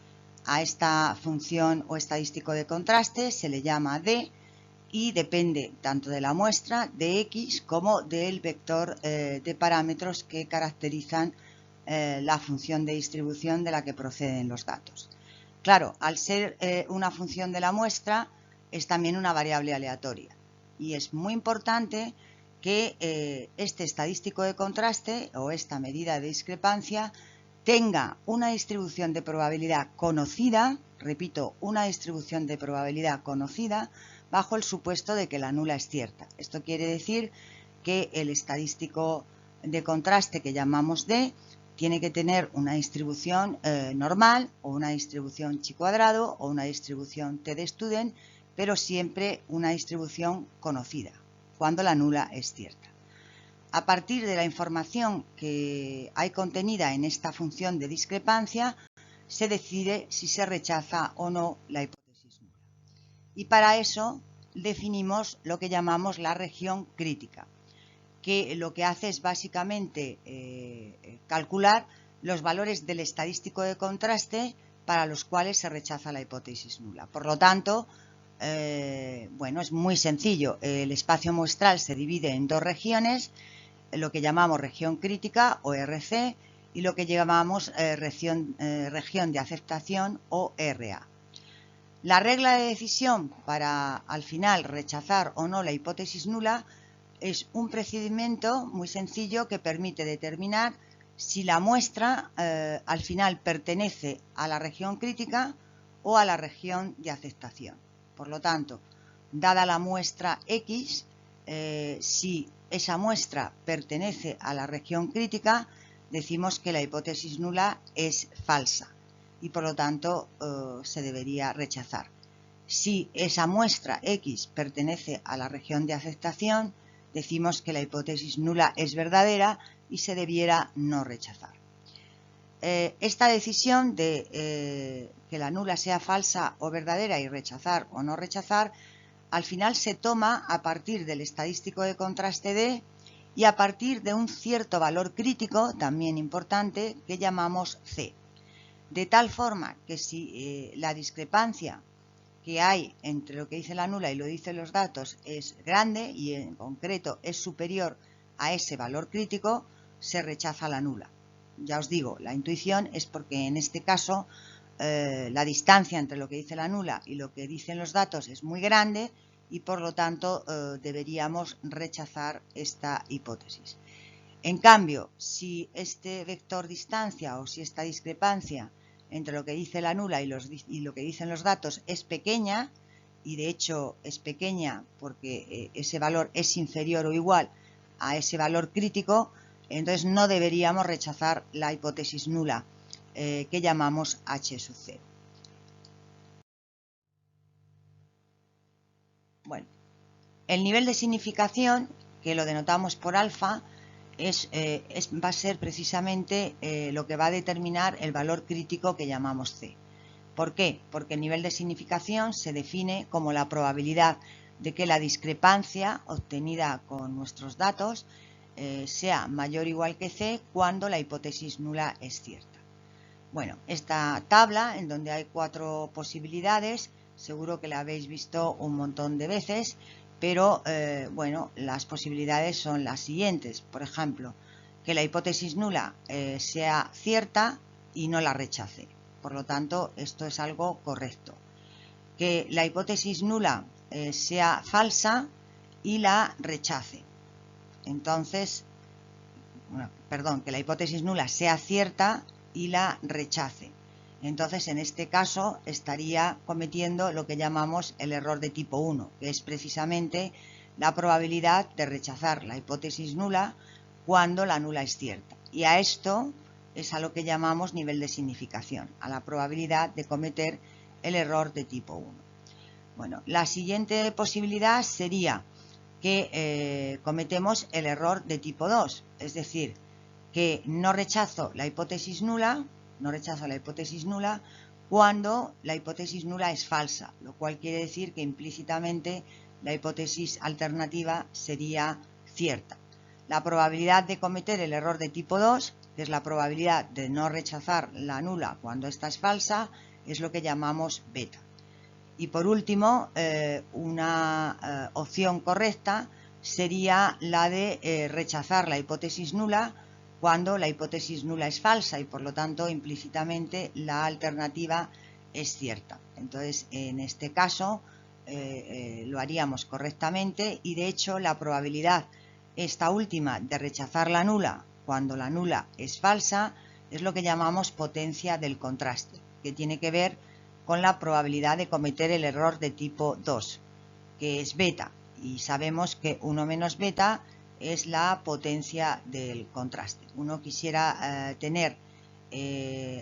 a esta función o estadístico de contraste se le llama D y depende tanto de la muestra de X como del vector de parámetros que caracterizan la función de distribución de la que proceden los datos. Claro, al ser una función de la muestra es también una variable aleatoria, y es muy importante que este estadístico de contraste o esta medida de discrepancia tenga una distribución de probabilidad conocida, repito, una distribución de probabilidad conocida bajo el supuesto de que la nula es cierta. Esto quiere decir que el estadístico de contraste que llamamos D tiene que tener una distribución normal o una distribución chi cuadrado o una distribución t de student, pero siempre una distribución conocida, cuando la nula es cierta. A partir de la información que hay contenida en esta función de discrepancia, se decide si se rechaza o no la hipótesis nula. Y para eso definimos lo que llamamos la región crítica, que lo que hace es básicamente calcular los valores del estadístico de contraste para los cuales se rechaza la hipótesis nula. Por lo tanto, bueno, es muy sencillo. El espacio muestral se divide en dos regiones, lo que llamamos región crítica o RC y lo que llamamos región de aceptación o RA. La regla de decisión para al final rechazar o no la hipótesis nula es un procedimiento muy sencillo que permite determinar si la muestra al final pertenece a la región crítica o a la región de aceptación. Por lo tanto, dada la muestra X, si esa muestra pertenece a la región crítica, decimos que la hipótesis nula es falsa y por lo tanto se debería rechazar. Si esa muestra X pertenece a la región de aceptación, decimos que la hipótesis nula es verdadera y se debiera no rechazar. Esta decisión de que la nula sea falsa o verdadera y rechazar o no rechazar, al final se toma a partir del estadístico de contraste D y a partir de un cierto valor crítico, también importante, que llamamos C. De tal forma que si la discrepancia que hay entre lo que dice la nula y lo que dicen los datos es grande y en concreto es superior a ese valor crítico, se rechaza la nula. Ya os digo, la intuición es porque en este caso la distancia entre lo que dice la nula y lo que dicen los datos es muy grande y por lo tanto deberíamos rechazar esta hipótesis. En cambio, si este vector distancia o si esta discrepancia entre lo que dice la nula y lo que dicen los datos es pequeña, y de hecho es pequeña porque ese valor es inferior o igual a ese valor crítico, entonces no deberíamos rechazar la hipótesis nula que llamamos H sub 0. Bueno, el nivel de significación, que lo denotamos por alfa, va a ser precisamente lo que va a determinar el valor crítico que llamamos C. ¿Por qué? Porque el nivel de significación se define como la probabilidad de que la discrepancia obtenida con nuestros datos sea mayor o igual que C cuando la hipótesis nula es cierta. Bueno, esta tabla en donde hay 4 posibilidades, seguro que la habéis visto un montón de veces, pero bueno, las posibilidades son las siguientes. Por ejemplo, que la hipótesis nula sea cierta y no la rechace. Por lo tanto, esto es algo correcto. Que la hipótesis nula sea falsa y la rechace. Entonces, bueno, perdón, que la hipótesis nula sea cierta y la rechace. Entonces, en este caso, estaría cometiendo lo que llamamos el error de tipo 1, que es precisamente la probabilidad de rechazar la hipótesis nula cuando la nula es cierta. Y a esto es a lo que llamamos nivel de significación, a la probabilidad de cometer el error de tipo 1. Bueno, la siguiente posibilidad sería que cometemos el error de tipo 2, es decir, que no rechazo la hipótesis nula cuando la hipótesis nula es falsa, lo cual quiere decir que implícitamente la hipótesis alternativa sería cierta. La probabilidad de cometer el error de tipo 2, que es la probabilidad de no rechazar la nula cuando ésta es falsa, es lo que llamamos beta. Y por último, una opción correcta sería la de rechazar la hipótesis nula cuando la hipótesis nula es falsa y por lo tanto implícitamente la alternativa es cierta. Entonces, en este caso lo haríamos correctamente y de hecho la probabilidad esta última de rechazar la nula cuando la nula es falsa es lo que llamamos potencia del contraste, que tiene que ver con la probabilidad de cometer el error de tipo 2, que es beta, y sabemos que 1 menos beta es la potencia del contraste. Uno quisiera tener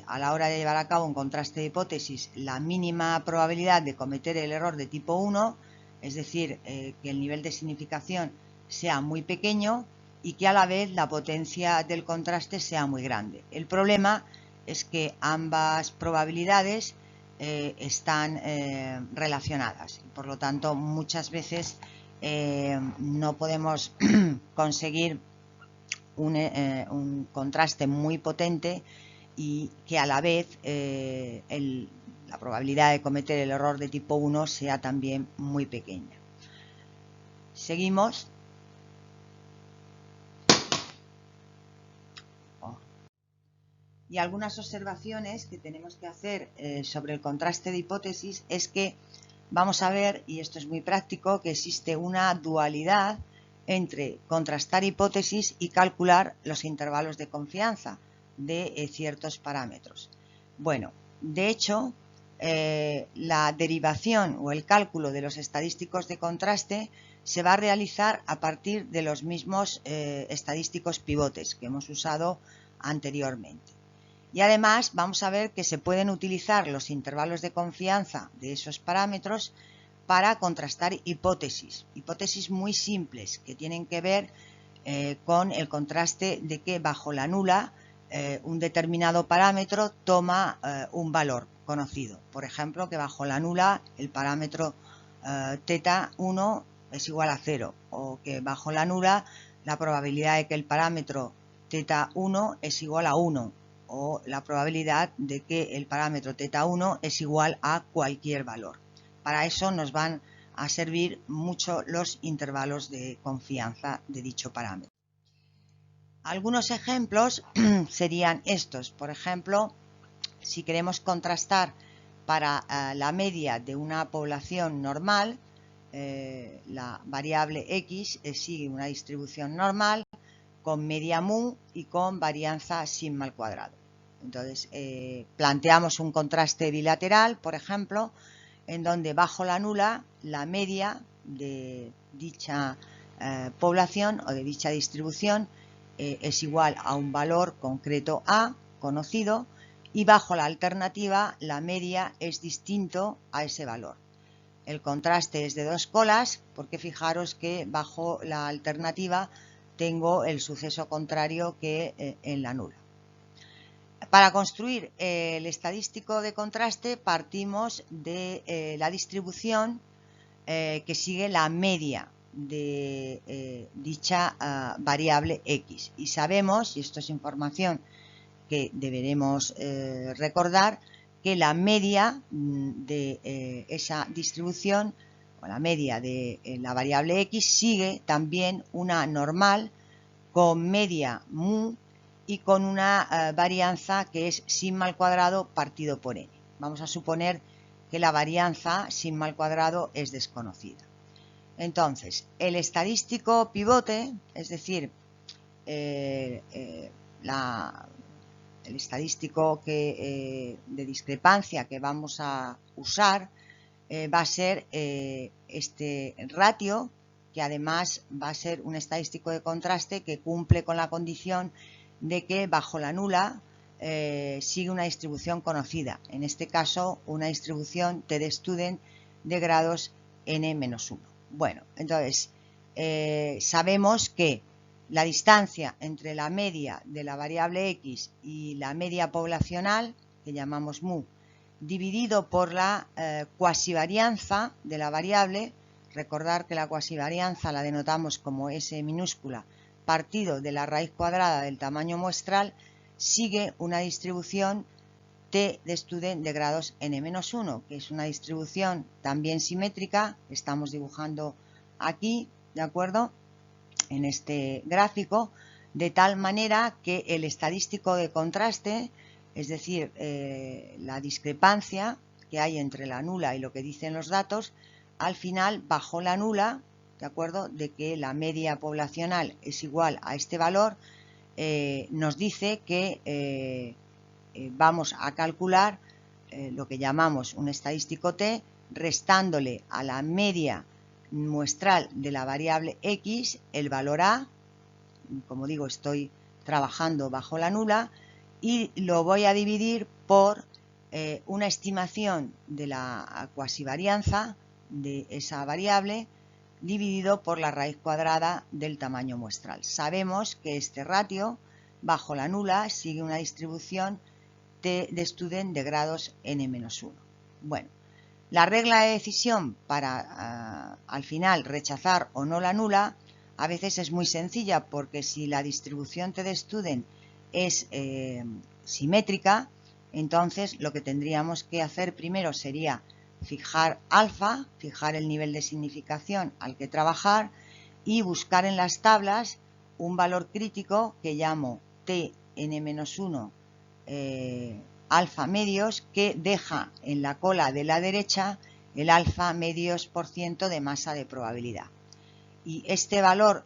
a la hora de llevar a cabo un contraste de hipótesis la mínima probabilidad de cometer el error de tipo 1, es decir, que el nivel de significación sea muy pequeño y que a la vez la potencia del contraste sea muy grande. El problema es que ambas probabilidades están relacionadas y por lo tanto muchas veces no podemos conseguir un contraste muy potente y que a la vez la la probabilidad de cometer el error de tipo 1 sea también muy pequeña. Seguimos. Y algunas observaciones que tenemos que hacer sobre el contraste de hipótesis es que vamos a ver, y esto es muy práctico, que existe una dualidad entre contrastar hipótesis y calcular los intervalos de confianza de ciertos parámetros. Bueno, de hecho, la derivación o el cálculo de los estadísticos de contraste se va a realizar a partir de los mismos estadísticos pivotes que hemos usado anteriormente. Y además vamos a ver que se pueden utilizar los intervalos de confianza de esos parámetros para contrastar hipótesis muy simples que tienen que ver con el contraste de que bajo la nula un determinado parámetro toma un valor conocido. Por ejemplo, que bajo la nula el parámetro teta 1 es igual a 0, o que bajo la nula la probabilidad de que el parámetro teta 1 es igual a 1, o la probabilidad de que el parámetro teta 1 es igual a cualquier valor. Para eso nos van a servir mucho los intervalos de confianza de dicho parámetro. Algunos ejemplos serían estos. Por ejemplo, si queremos contrastar para la media de una población normal, la variable x sigue una distribución normal con media mu y con varianza sigma al cuadrado. Entonces, planteamos un contraste bilateral, por ejemplo, en donde bajo la nula la media de dicha población o de dicha distribución es igual a un valor concreto A, conocido, y bajo la alternativa la media es distinto a ese valor. El contraste es de dos colas porque fijaros que bajo la alternativa tengo el suceso contrario que en la nula. Para construir el estadístico de contraste partimos de la distribución que sigue la media de dicha variable x. Y sabemos, y esto es información que deberemos recordar, que la media de esa distribución, o la media de la variable x, sigue también una normal con media mu y con una varianza que es sigma al cuadrado partido por n. Vamos a suponer que la varianza sigma al cuadrado es desconocida. Entonces, el estadístico pivote, es decir, el estadístico de discrepancia que vamos a usar va a ser este ratio, que además va a ser un estadístico de contraste que cumple con la condición de que bajo la nula sigue una distribución conocida, en este caso una distribución t de student de grados n-1. Bueno, entonces sabemos que la distancia entre la media de la variable x y la media poblacional, que llamamos mu, dividido por la cuasivarianza de la variable, recordar que la cuasivarianza la denotamos como S minúscula, partido de la raíz cuadrada del tamaño muestral, sigue una distribución t de student de grados n-1, que es una distribución también simétrica, estamos dibujando aquí, ¿de acuerdo?, en este gráfico, de tal manera que el estadístico de contraste, es decir, la discrepancia que hay entre la nula y lo que dicen los datos, al final, bajo la nula, ¿de acuerdo?, de que la media poblacional es igual a este valor, nos dice que vamos a calcular lo que llamamos un estadístico t, restándole a la media muestral de la variable x el valor a, como digo, estoy trabajando bajo la nula, y lo voy a dividir por una estimación de la cuasivarianza de esa variable dividido por la raíz cuadrada del tamaño muestral. Sabemos que este ratio bajo la nula sigue una distribución t de student de grados n-1. Bueno, la regla de decisión para al final rechazar o no la nula a veces es muy sencilla, porque si la distribución t de student es simétrica, Entonces, lo que tendríamos que hacer primero sería fijar alfa, fijar el nivel de significación al que trabajar y buscar en las tablas un valor crítico que llamo Tn-1 alfa medios, que deja en la cola de la derecha el alfa medios por ciento de masa de probabilidad. Y este valor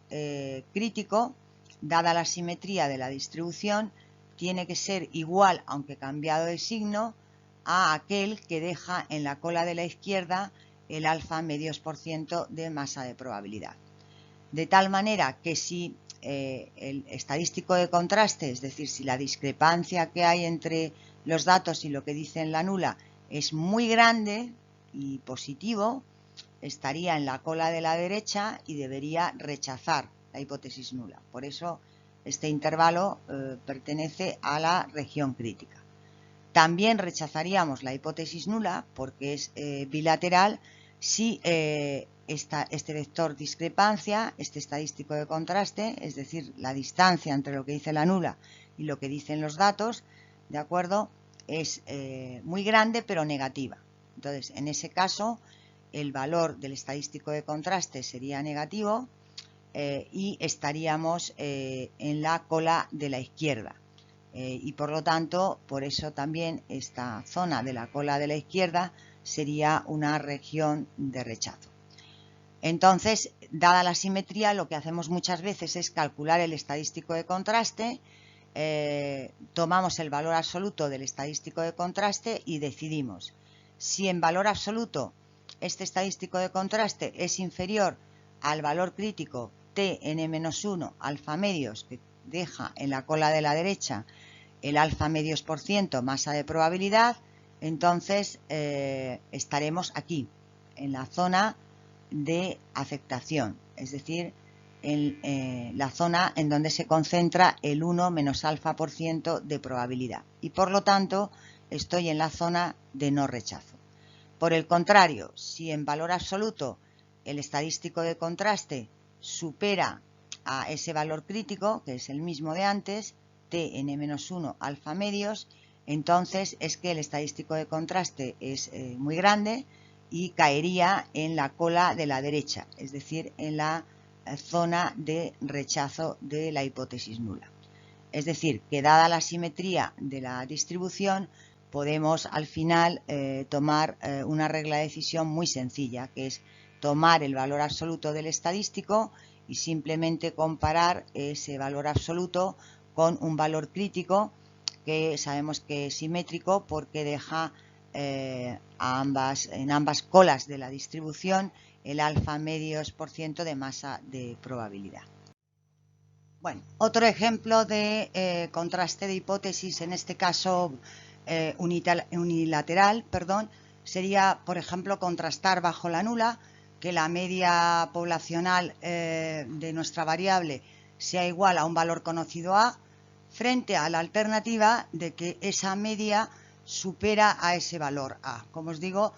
crítico, dada la simetría de la distribución, tiene que ser igual, aunque cambiado de signo, a aquel que deja en la cola de la izquierda el alfa medios por ciento de masa de probabilidad. De tal manera que si el estadístico de contraste, es decir, si la discrepancia que hay entre los datos y lo que dice en la nula es muy grande y positivo, estaría en la cola de la derecha y debería rechazar la hipótesis nula. Por eso este intervalo pertenece a la región crítica. También rechazaríamos la hipótesis nula porque es bilateral si este vector discrepancia, este estadístico de contraste, es decir, la distancia entre lo que dice la nula y lo que dicen los datos, ¿de acuerdo?, es muy grande pero negativa. Entonces, en ese caso, el valor del estadístico de contraste sería negativo y estaríamos en la cola de la izquierda. Y por lo tanto, por eso también esta zona de la cola de la izquierda sería una región de rechazo. Entonces, dada la simetría, lo que hacemos muchas veces es calcular el estadístico de contraste, tomamos el valor absoluto del estadístico de contraste y decidimos si en valor absoluto este estadístico de contraste es inferior al valor crítico Tn-1 alfa medios, que deja en la cola de la derecha el alfa medios por ciento masa de probabilidad, entonces estaremos aquí, en la zona de aceptación, es decir, en la zona en donde se concentra el 1 menos alfa por ciento de probabilidad. Y por lo tanto, estoy en la zona de no rechazo. Por el contrario, si en valor absoluto el estadístico de contraste supera a ese valor crítico, que es el mismo de antes, Tn-1 alfa medios, entonces es que el estadístico de contraste es muy grande y caería en la cola de la derecha, es decir, en la zona de rechazo de la hipótesis nula. Es decir, que dada la simetría de la distribución, podemos al final tomar una regla de decisión muy sencilla, que es tomar el valor absoluto del estadístico y simplemente comparar ese valor absoluto con un valor crítico que sabemos que es simétrico porque deja en ambas colas de la distribución el alfa medios por ciento de masa de probabilidad. Bueno, otro ejemplo de contraste de hipótesis, en este caso unilateral, sería, por ejemplo, contrastar bajo la nula que la media poblacional de nuestra variable sea igual a un valor conocido A, frente a la alternativa de que esa media supera a ese valor A. Como os digo,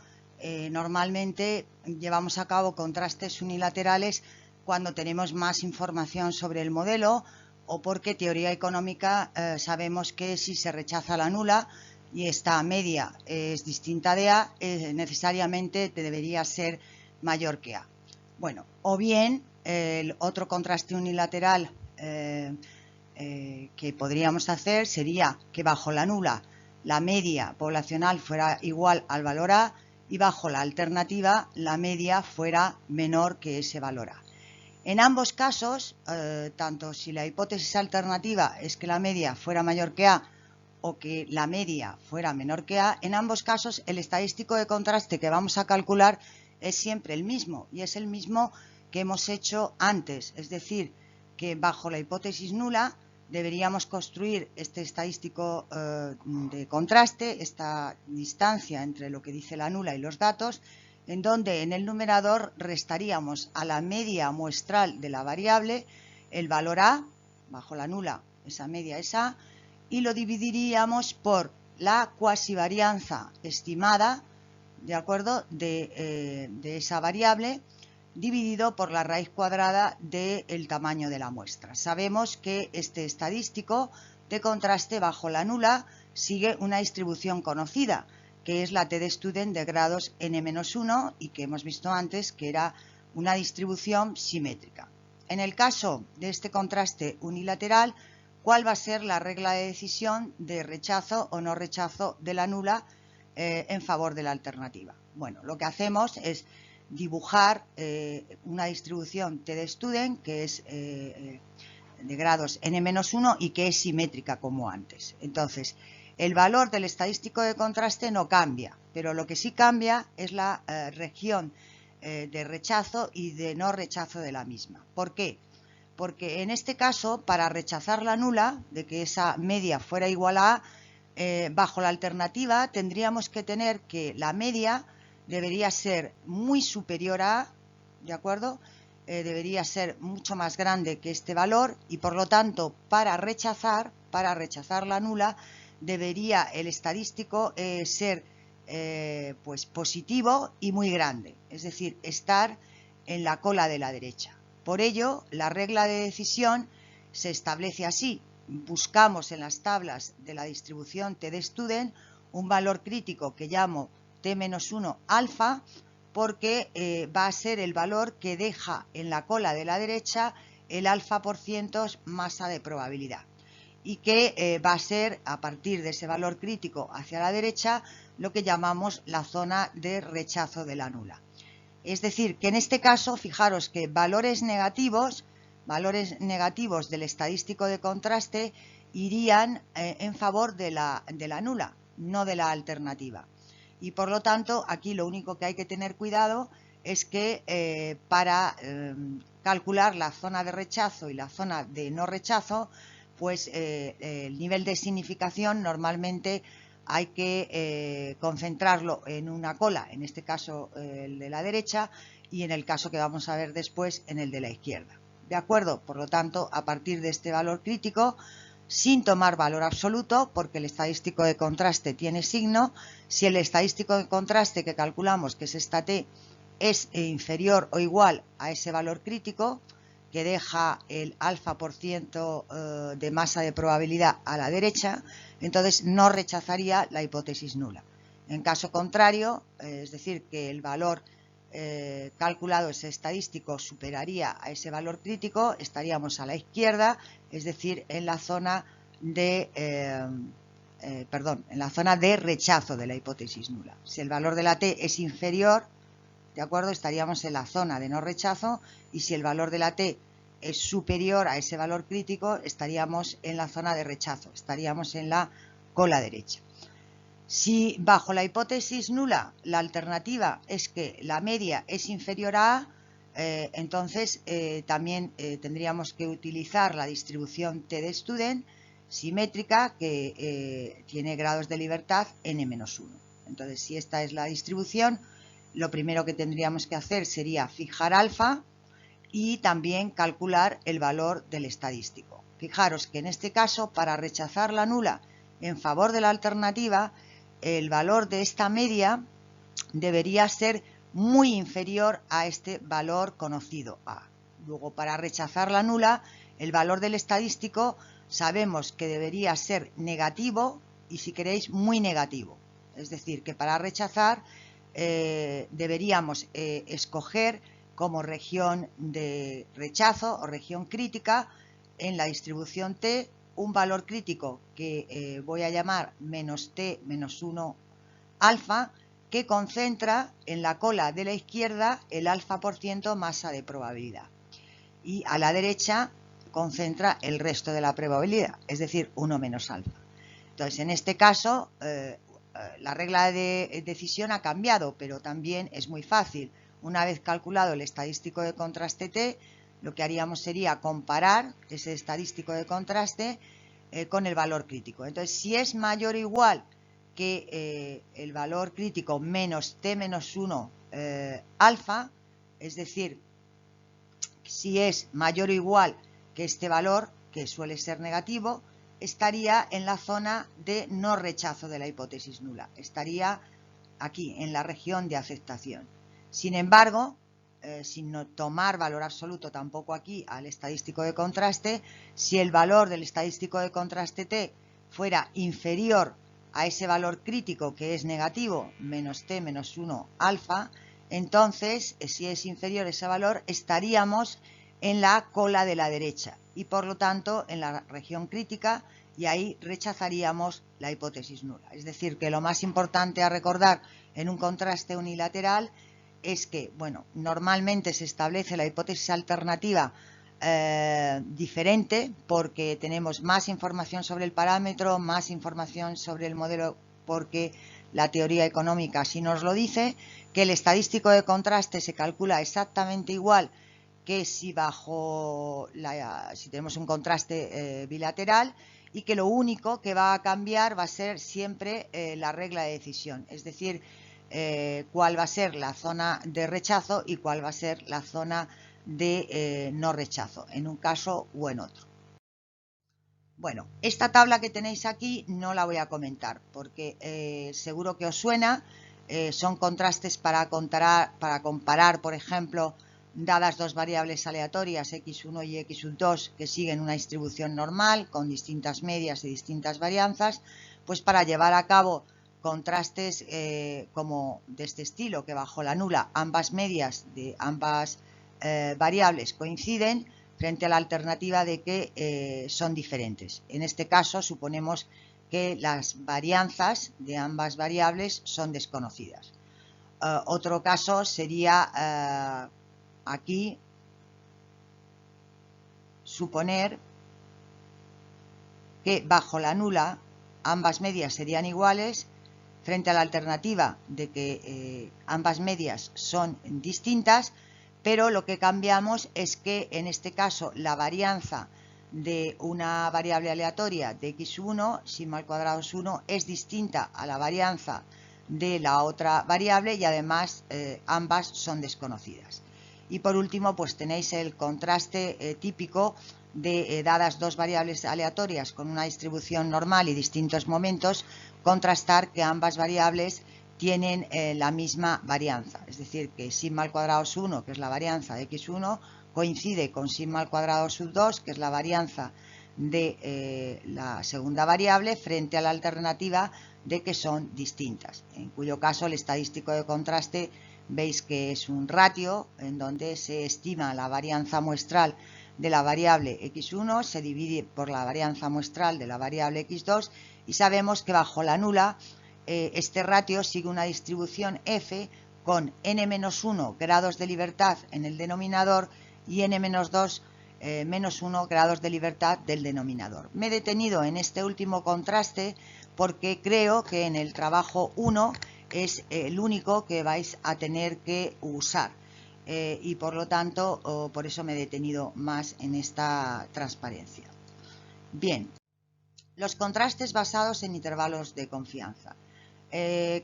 normalmente llevamos a cabo contrastes unilaterales cuando tenemos más información sobre el modelo o porque teoría económica sabemos que si se rechaza la nula y esta media es distinta de A, necesariamente debería ser mayor que A. Bueno, o bien el otro contraste unilateral que podríamos hacer sería que bajo la nula la media poblacional fuera igual al valor A y bajo la alternativa la media fuera menor que ese valor A. En ambos casos, tanto si la hipótesis alternativa es que la media fuera mayor que A o que la media fuera menor que A, en ambos casos el estadístico de contraste que vamos a calcular es siempre el mismo y es el mismo que hemos hecho antes, es decir, que bajo la hipótesis nula deberíamos construir este estadístico de contraste, esta distancia entre lo que dice la nula y los datos, en donde en el numerador restaríamos a la media muestral de la variable el valor A, bajo la nula esa media es A, y lo dividiríamos por la cuasivarianza estimada, ¿de acuerdo?, de esa variable, dividido por la raíz cuadrada del tamaño de la muestra. Sabemos que este estadístico de contraste bajo la nula sigue una distribución conocida, que es la T de Student de grados n-1 y que hemos visto antes que era una distribución simétrica. En el caso de este contraste unilateral, ¿cuál va a ser la regla de decisión de rechazo o no rechazo de la nula en favor de la alternativa? Bueno, lo que hacemos es dibujar una distribución T de Student que es de grados n-1 y que es simétrica como antes. Entonces, el valor del estadístico de contraste no cambia, pero lo que sí cambia es la región de rechazo y de no rechazo de la misma. ¿Por qué? Porque en este caso, para rechazar la nula, de que esa media fuera igual a A, bajo la alternativa tendríamos que tener que la media debería ser muy superior a A, ¿de acuerdo? Debería ser mucho más grande que este valor y por lo tanto para rechazar la nula debería el estadístico ser pues positivo y muy grande, es decir, estar en la cola de la derecha. Por ello, la regla de decisión se establece así. Buscamos en las tablas de la distribución T de Student un valor crítico que llamo T-1 alfa, porque va a ser el valor que deja en la cola de la derecha el alfa por cientos masa de probabilidad y que va a ser, a partir de ese valor crítico hacia la derecha, lo que llamamos la zona de rechazo de la nula. Es decir, que en este caso, fijaros que valores negativos del estadístico de contraste irían en favor de la nula, no de la alternativa. Y por lo tanto, aquí lo único que hay que tener cuidado es que para calcular la zona de rechazo y la zona de no rechazo, pues el nivel de significación normalmente hay que concentrarlo en una cola, en este caso el de la derecha, y en el caso que vamos a ver después, en el de la izquierda. ¿De acuerdo? Por lo tanto, a partir de este valor crítico, sin tomar valor absoluto, porque el estadístico de contraste tiene signo, si el estadístico de contraste que calculamos, que es esta T, es inferior o igual a ese valor crítico, que deja el alfa por ciento de masa de probabilidad a la derecha, entonces no rechazaría la hipótesis nula. En caso contrario, es decir, que el valor calculado, ese estadístico, superaría a ese valor crítico, estaríamos a la izquierda, es decir, en la zona de en la zona de rechazo de la hipótesis nula. Si el valor de la T es inferior, ¿de acuerdo?, estaríamos en la zona de no rechazo, y si el valor de la T es superior a ese valor crítico, estaríamos en la zona de rechazo, estaríamos en la cola derecha. Si bajo la hipótesis nula la alternativa es que la media es inferior a A, entonces también tendríamos que utilizar la distribución T de Student simétrica que tiene grados de libertad n-1. Entonces, si esta es la distribución, lo primero que tendríamos que hacer sería fijar alfa y también calcular el valor del estadístico. Fijaros que en este caso, para rechazar la nula en favor de la alternativa, el valor de esta media debería ser muy inferior a este valor conocido A. Luego, para rechazar la nula, el valor del estadístico sabemos que debería ser negativo y, si queréis, muy negativo. Es decir, que para rechazar deberíamos escoger como región de rechazo o región crítica en la distribución T un valor crítico que voy a llamar menos T menos 1 alfa, que concentra en la cola de la izquierda el alfa por ciento masa de probabilidad, y a la derecha concentra el resto de la probabilidad, es decir, 1 menos alfa. Entonces, en este caso, la regla de decisión ha cambiado, pero también es muy fácil. Una vez calculado el estadístico de contraste T, lo que haríamos sería comparar ese estadístico de contraste con el valor crítico. Entonces, si es mayor o igual que el valor crítico menos T menos 1 alfa, es decir, si es mayor o igual que este valor, que suele ser negativo, estaría en la zona de no rechazo de la hipótesis nula, estaría aquí en la región de aceptación. Sin embargo, sin no tomar valor absoluto tampoco aquí al estadístico de contraste, si el valor del estadístico de contraste T fuera inferior a ese valor crítico que es negativo, menos t menos 1 alfa, entonces, si es inferior ese valor, estaríamos en la cola de la derecha y por lo tanto en la región crítica, y ahí rechazaríamos la hipótesis nula. Es decir, que lo más importante a recordar en un contraste unilateral es que, bueno, normalmente se establece la hipótesis alternativa diferente porque tenemos más información sobre el parámetro, más información sobre el modelo, porque la teoría económica así nos lo dice, que el estadístico de contraste se calcula exactamente igual que si si tenemos un contraste bilateral, y que lo único que va a cambiar va a ser siempre la regla de decisión, es decir, cuál va a ser la zona de rechazo y cuál va a ser la zona de no rechazo, en un caso u en otro. Bueno, esta tabla que tenéis aquí no la voy a comentar porque seguro que os suena. Son contrastes para comparar, por ejemplo, dadas dos variables aleatorias x1 y x2 que siguen una distribución normal con distintas medias y distintas varianzas, pues para llevar a cabo contrastes como de este estilo, que bajo la nula ambas medias de ambas variables coinciden, frente a la alternativa de que son diferentes. En este caso suponemos que las varianzas de ambas variables son desconocidas. Otro caso sería aquí suponer que bajo la nula ambas medias serían iguales, frente a la alternativa de que ambas medias son distintas, pero lo que cambiamos es que en este caso la varianza de una variable aleatoria de x1, sigma al cuadrado es 1, es distinta a la varianza de la otra variable y además ambas son desconocidas. Y por último, pues tenéis el contraste típico de dadas dos variables aleatorias con una distribución normal y distintos momentos, contrastar que ambas variables tienen la misma varianza, es decir, que sigma al cuadrado es 1, que es la varianza de x1, coincide con sigma al cuadrado sub 2, que es la varianza de la segunda variable, frente a la alternativa de que son distintas, en cuyo caso el estadístico de contraste veis que es un ratio en donde se estima la varianza muestral de la variable x1, se divide por la varianza muestral de la variable x2 y sabemos que bajo la nula este ratio sigue una distribución f con n-1 grados de libertad en el denominador y n-2 menos 1 grados de libertad del denominador. Me he detenido en este último contraste porque creo que en el trabajo 1 es el único que vais a tener que usar y por lo tanto por eso me he detenido más en esta transparencia. Bien, los contrastes basados en intervalos de confianza.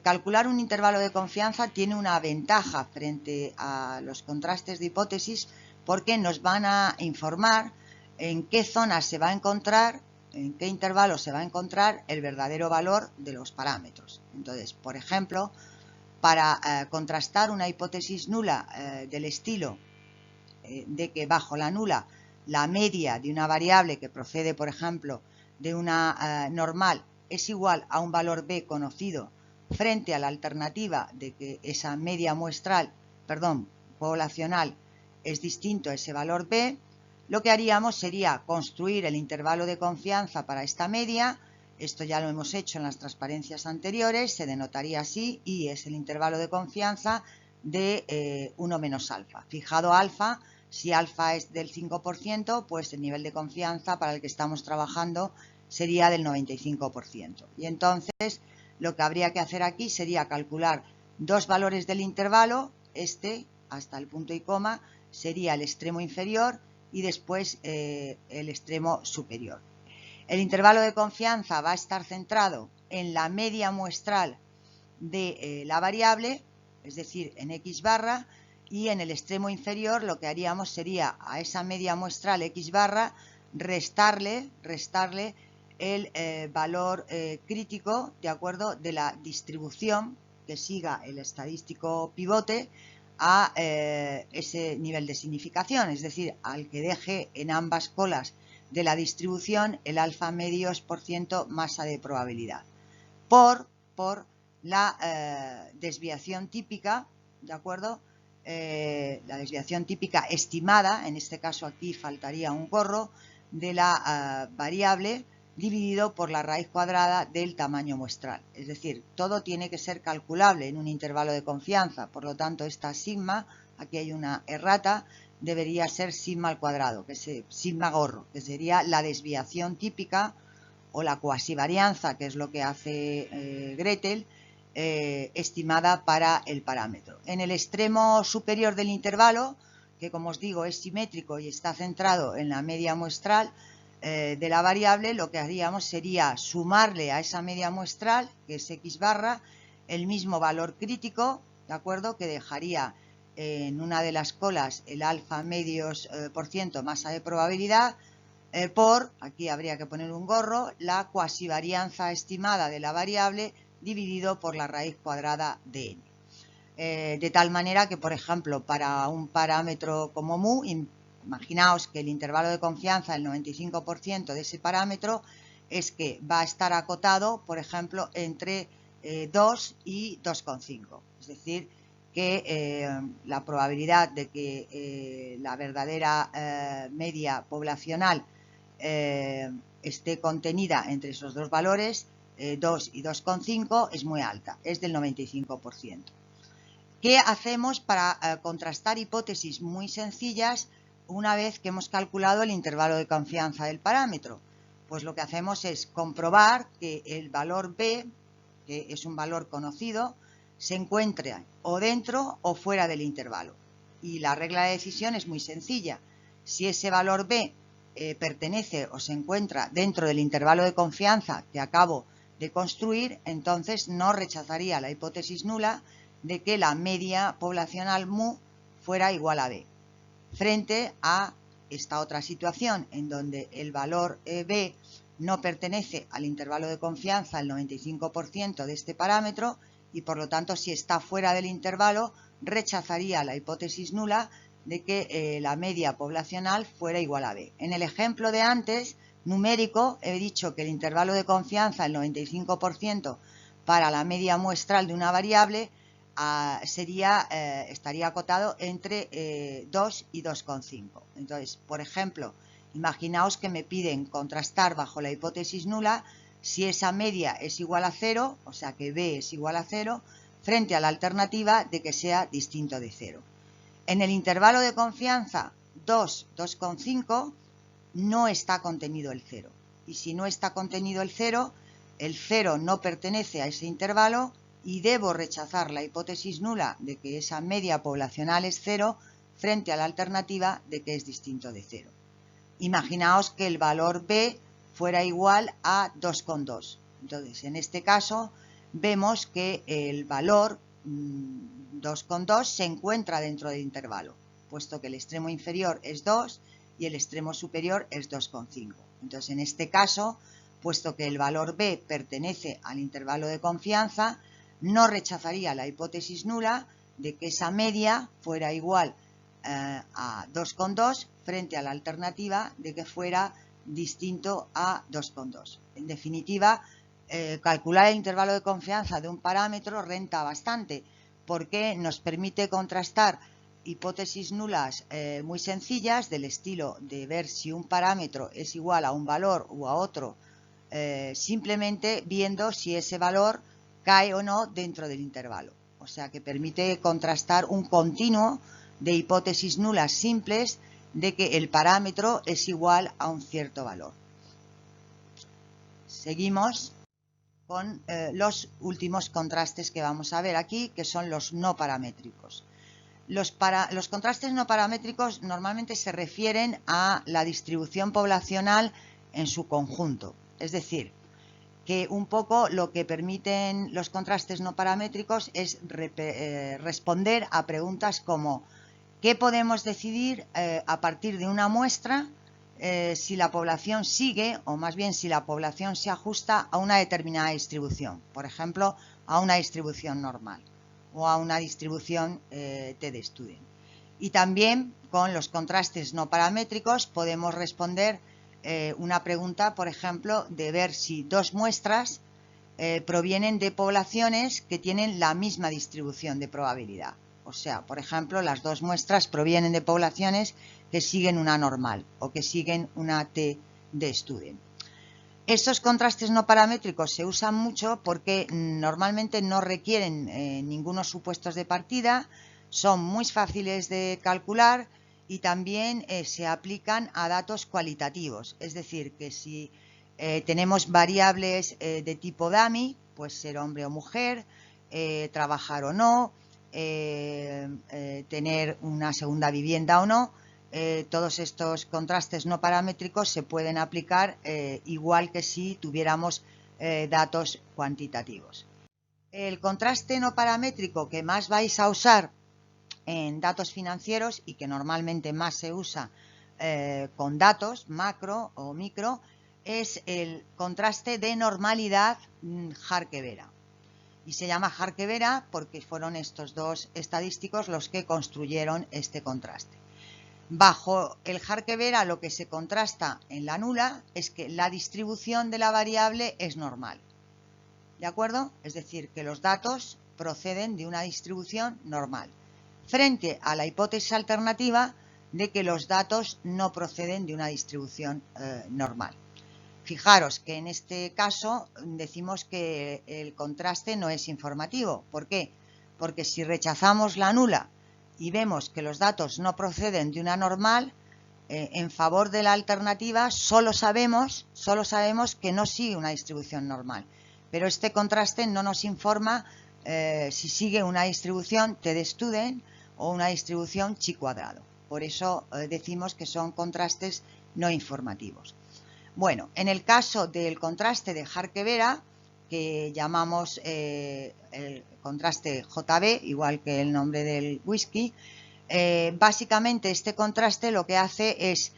Calcular un intervalo de confianza tiene una ventaja frente a los contrastes de hipótesis porque nos van a informar en qué zona se va a encontrar, en qué intervalo se va a encontrar el verdadero valor de los parámetros. Entonces, por ejemplo, para contrastar una hipótesis nula del estilo de que bajo la nula la media de una variable que procede, por ejemplo, de una normal es igual a un valor b conocido, frente a la alternativa de que esa media poblacional es distinto a ese valor b, lo que haríamos sería construir el intervalo de confianza para esta media. Esto ya lo hemos hecho en las transparencias anteriores, se denotaría así y es el intervalo de confianza de 1 menos alfa. Fijado alfa, si alfa es del 5%, pues el nivel de confianza para el que estamos trabajando sería del 95%. Y entonces lo que habría que hacer aquí sería calcular dos valores del intervalo, este hasta el punto y coma sería el extremo inferior y después el extremo superior. El intervalo de confianza va a estar centrado en la media muestral de la variable, es decir, en x barra, y en el extremo inferior lo que haríamos sería a esa media muestral x barra restarle el valor crítico, de acuerdo, de la distribución que siga el estadístico pivote a ese nivel de significación, es decir, al que deje en ambas colas de la distribución el alfa medios por ciento masa de probabilidad. por la desviación típica, ¿de acuerdo? La desviación típica estimada, en este caso aquí faltaría un gorro, de la variable dividido por la raíz cuadrada del tamaño muestral. Es decir, todo tiene que ser calculable en un intervalo de confianza, por lo tanto esta sigma, aquí hay una errata, debería ser sigma al cuadrado, que es sigma gorro, que sería la desviación típica o la cuasivarianza, que es lo que hace Gretel, estimada para el parámetro. En el extremo superior del intervalo, que como os digo es simétrico y está centrado en la media muestral de la variable, lo que haríamos sería sumarle a esa media muestral, que es x barra, el mismo valor crítico, ¿de acuerdo? Que dejaría en una de las colas el alfa medios por ciento masa de probabilidad, por, aquí habría que poner un gorro, la cuasivarianza estimada de la variable dividido por la raíz cuadrada de n. De tal manera que, por ejemplo, para un parámetro como mu, imaginaos que el intervalo de confianza, el 95% de ese parámetro, es que va a estar acotado, por ejemplo, entre 2 y 2,5. Es decir, que la probabilidad de que la verdadera media poblacional esté contenida entre esos dos valores, 2 y 2,5, es muy alta, es del 95%. ¿Qué hacemos para contrastar hipótesis muy sencillas una vez que hemos calculado el intervalo de confianza del parámetro? Pues lo que hacemos es comprobar que el valor B, que es un valor conocido, se encuentre o dentro o fuera del intervalo. Y la regla de decisión es muy sencilla. Si ese valor B pertenece o se encuentra dentro del intervalo de confianza que acabo de construir, entonces no rechazaría la hipótesis nula de que la media poblacional mu fuera igual a B, frente a esta otra situación en donde el valor B no pertenece al intervalo de confianza, el 95% de este parámetro, y por lo tanto, si está fuera del intervalo, rechazaría la hipótesis nula de que la media poblacional fuera igual a B. En el ejemplo de antes, numérico, he dicho que el intervalo de confianza, el 95% para la media muestral de una variable, estaría acotado entre 2 y 2,5. Entonces, por ejemplo, imaginaos que me piden contrastar bajo la hipótesis nula si esa media es igual a 0, o sea que B es igual a 0, frente a la alternativa de que sea distinto de 0. En el intervalo de confianza 2, 2,5 no está contenido el 0. Y si no está contenido el 0 no pertenece a ese intervalo y debo rechazar la hipótesis nula de que esa media poblacional es 0 frente a la alternativa de que es distinto de 0. Imaginaos que el valor B fuera igual a 2,2. Entonces, en este caso, vemos que el valor 2,2 se encuentra dentro del intervalo, puesto que el extremo inferior es 2 y el extremo superior es 2,5. Entonces, en este caso, puesto que el valor B pertenece al intervalo de confianza, no rechazaría la hipótesis nula de que esa media fuera igual a 2,2 frente a la alternativa de que fuera distinto a 2,2. En definitiva, calcular el intervalo de confianza de un parámetro renta bastante porque nos permite contrastar hipótesis nulas muy sencillas del estilo de ver si un parámetro es igual a un valor o a otro, simplemente viendo si ese valor cae o no dentro del intervalo. O sea que permite contrastar un continuo de hipótesis nulas simples de que el parámetro es igual a un cierto valor. Seguimos con los últimos contrastes que vamos a ver aquí, que son los no paramétricos. Los contrastes no paramétricos normalmente se refieren a la distribución poblacional en su conjunto. Es decir, que un poco lo que permiten los contrastes no paramétricos es responder a preguntas como ¿qué podemos decidir a partir de una muestra si la población sigue, o más bien si la población se ajusta a una determinada distribución? Por ejemplo, a una distribución normal o a una distribución t-de-Student. Y también con los contrastes no paramétricos podemos responder una pregunta, por ejemplo, de ver si dos muestras provienen de poblaciones que tienen la misma distribución de probabilidad. O sea, por ejemplo, las dos muestras provienen de poblaciones que siguen una normal o que siguen una T de Student. Estos contrastes no paramétricos se usan mucho porque normalmente no requieren ningunos supuestos de partida, son muy fáciles de calcular y también se aplican a datos cualitativos. Es decir, que si tenemos variables de tipo dummy, pues ser hombre o mujer, trabajar o no, tener una segunda vivienda o no, todos estos contrastes no paramétricos se pueden aplicar igual que si tuviéramos datos cuantitativos. El contraste no paramétrico que más vais a usar en datos financieros y que normalmente más se usa con datos macro o micro es el contraste de normalidad Harke-Vera. Y se llama Harke-Vera porque fueron estos dos estadísticos los que construyeron este contraste. Bajo el Harke-Vera lo que se contrasta en la nula es que la distribución de la variable es normal. ¿De acuerdo? Es decir, que los datos proceden de una distribución normal, frente a la hipótesis alternativa de que los datos no proceden de una distribución normal. Fijaros que en este caso decimos que el contraste no es informativo. ¿Por qué? Porque si rechazamos la nula y vemos que los datos no proceden de una normal, en favor de la alternativa solo sabemos que no sigue una distribución normal. Pero este contraste no nos informa si sigue una distribución T de Student o una distribución chi cuadrado. Por eso decimos que son contrastes no informativos. Bueno, en el caso del contraste de Harke-Vera, que llamamos el contraste JB, igual que el nombre del whisky, básicamente este contraste lo que hace es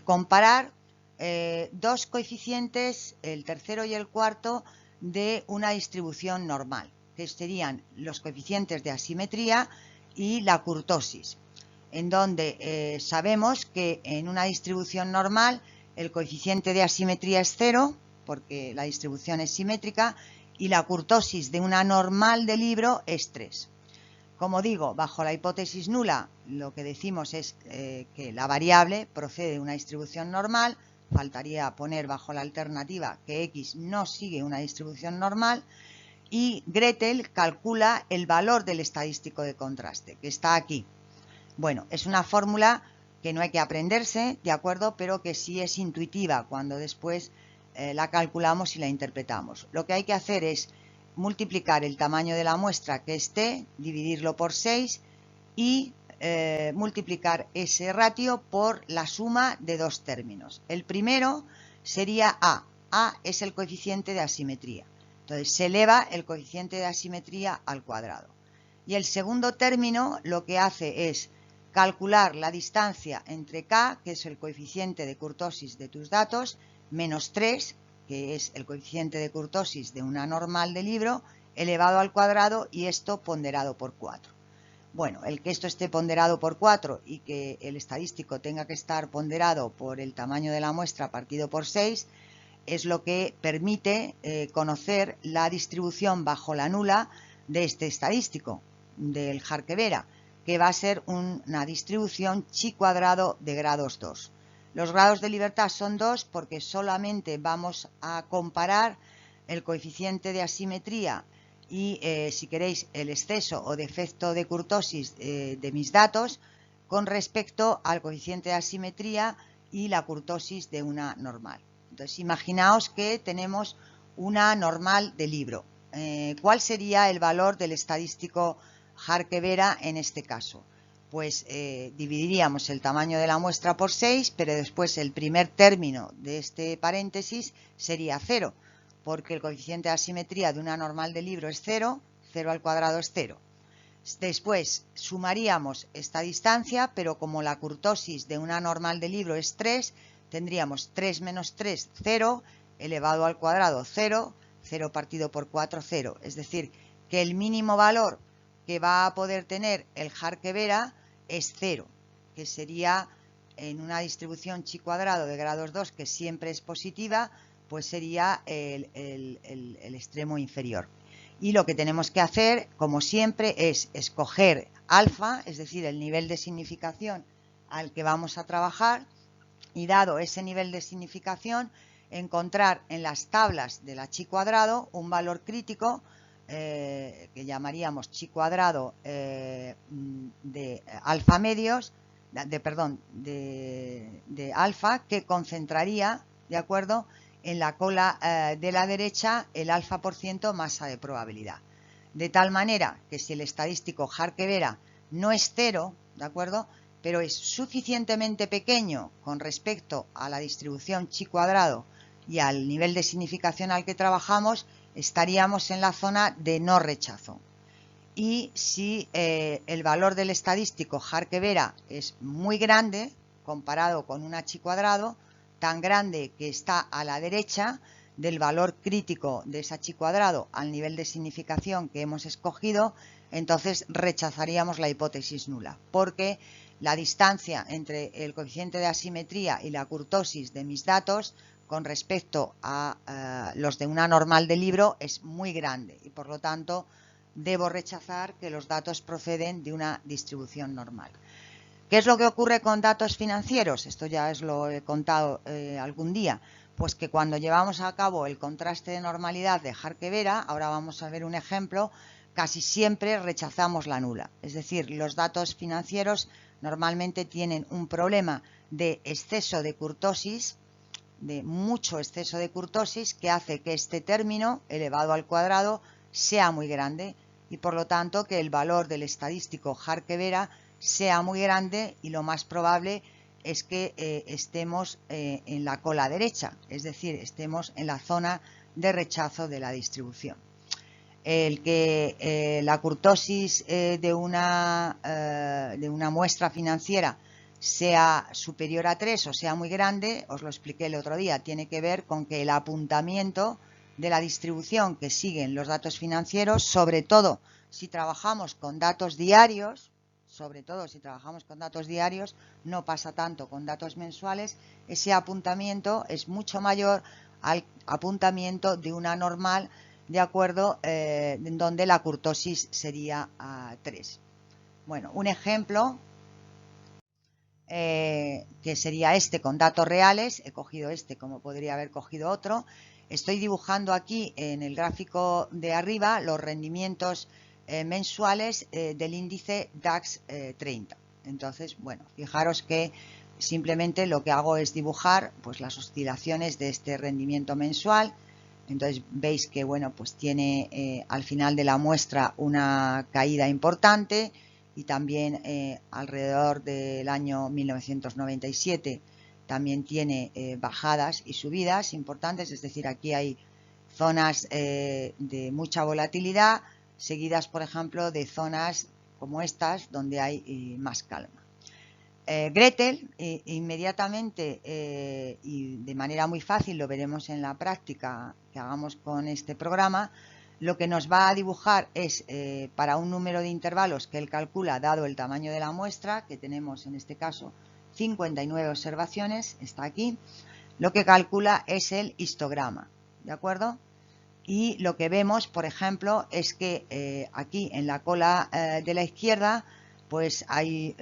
comparar dos coeficientes, el tercero y el cuarto, de una distribución normal, que serían los coeficientes de asimetría y la kurtosis, en donde sabemos que en una distribución normal el coeficiente de asimetría es 0, porque la distribución es simétrica, y la kurtosis de una normal de libro es 3. Como digo, bajo la hipótesis nula, lo que decimos es que la variable procede de una distribución normal. Faltaría poner bajo la alternativa que X no sigue una distribución normal. Y Gretel calcula el valor del estadístico de contraste, que está aquí. Bueno, es una fórmula que no hay que aprenderse, ¿de acuerdo? Pero que sí es intuitiva cuando después la calculamos y la interpretamos. Lo que hay que hacer es multiplicar el tamaño de la muestra, que es T, dividirlo por 6 y multiplicar ese ratio por la suma de dos términos. El primero sería A. A es el coeficiente de asimetría. Entonces se eleva el coeficiente de asimetría al cuadrado. Y el segundo término lo que hace es calcular la distancia entre K, que es el coeficiente de kurtosis de tus datos, menos 3, que es el coeficiente de kurtosis de una normal de libro, elevado al cuadrado y esto ponderado por 4. Bueno, el que esto esté ponderado por 4 y que el estadístico tenga que estar ponderado por el tamaño de la muestra partido por 6 es lo que permite conocer la distribución bajo la nula de este estadístico, del Harke-Vera, que va a ser una distribución chi cuadrado de grados 2. Los grados de libertad son 2 porque solamente vamos a comparar el coeficiente de asimetría y, si queréis, el exceso o defecto de kurtosis de mis datos con respecto al coeficiente de asimetría y la kurtosis de una normal. Entonces, imaginaos que tenemos una normal de libro. ¿Cuál sería el valor del estadístico Harke-Vera en este caso? Pues dividiríamos el tamaño de la muestra por 6, pero después el primer término de este paréntesis sería 0, porque el coeficiente de asimetría de una normal de libro es 0, 0 al cuadrado es 0. Después sumaríamos esta distancia, pero como la kurtosis de una normal de libro es 3, tendríamos 3 menos 3, 0, elevado al cuadrado 0, 0 partido por 4, 0. Es decir, que el mínimo valor que va a poder tener el Harke-Vera es 0, que sería en una distribución chi cuadrado de grados 2, que siempre es positiva, pues sería el extremo inferior. Y lo que tenemos que hacer, como siempre, es escoger alfa, es decir, el nivel de significación al que vamos a trabajar, y dado ese nivel de significación, encontrar en las tablas de la chi cuadrado un valor crítico que llamaríamos chi cuadrado de alfa medios, de alfa, que concentraría, ¿de acuerdo?, en la cola de la derecha el alfa por ciento masa de probabilidad. De tal manera que si el estadístico Harke-Vera no es cero, ¿de acuerdo?, pero es suficientemente pequeño con respecto a la distribución chi cuadrado y al nivel de significación al que trabajamos, estaríamos en la zona de no rechazo. Y si el valor del estadístico Harke-Vera es muy grande, comparado con una chi cuadrado, tan grande que está a la derecha del valor crítico de esa chi cuadrado al nivel de significación que hemos escogido, entonces rechazaríamos la hipótesis nula, porque la distancia entre el coeficiente de asimetría y la kurtosis de mis datos con respecto a los de una normal de libro es muy grande y por lo tanto debo rechazar que los datos proceden de una distribución normal. ¿Qué es lo que ocurre con datos financieros? Esto ya os lo he contado algún día. Pues que cuando llevamos a cabo el contraste de normalidad de Harke-Vera, ahora vamos a ver un ejemplo, casi siempre rechazamos la nula. Es decir, los datos financieros normalmente tienen un problema de exceso de kurtosis, de mucho exceso de kurtosis, que hace que este término elevado al cuadrado sea muy grande y por lo tanto que el valor del estadístico Harke-Vera sea muy grande y lo más probable es que estemos en la cola derecha, es decir, estemos en la zona de rechazo de la distribución. El que la kurtosis de una muestra financiera sea superior a 3 o sea muy grande, os lo expliqué el otro día, tiene que ver con que el apuntamiento de la distribución que siguen los datos financieros, sobre todo si trabajamos con datos diarios, no pasa tanto con datos mensuales, ese apuntamiento es mucho mayor al apuntamiento de una normal, de acuerdo, en donde la kurtosis sería 3. Bueno, un ejemplo que sería este con datos reales, he cogido este como podría haber cogido otro. Estoy dibujando aquí en el gráfico de arriba los rendimientos mensuales del índice DAX 30. Entonces, bueno, fijaros que simplemente lo que hago es dibujar pues las oscilaciones de este rendimiento mensual. Entonces veis que bueno, pues tiene al final de la muestra una caída importante y también alrededor del año 1997 también tiene bajadas y subidas importantes, es decir, aquí hay zonas de mucha volatilidad seguidas, por ejemplo, de zonas como estas donde hay más calma. Gretel inmediatamente y de manera muy fácil, lo veremos en la práctica que hagamos con este programa, lo que nos va a dibujar es para un número de intervalos que él calcula dado el tamaño de la muestra, que tenemos en este caso 59 observaciones, está aquí, lo que calcula es el histograma, ¿de acuerdo? Y lo que vemos, por ejemplo, es que aquí en la cola de la izquierda pues hay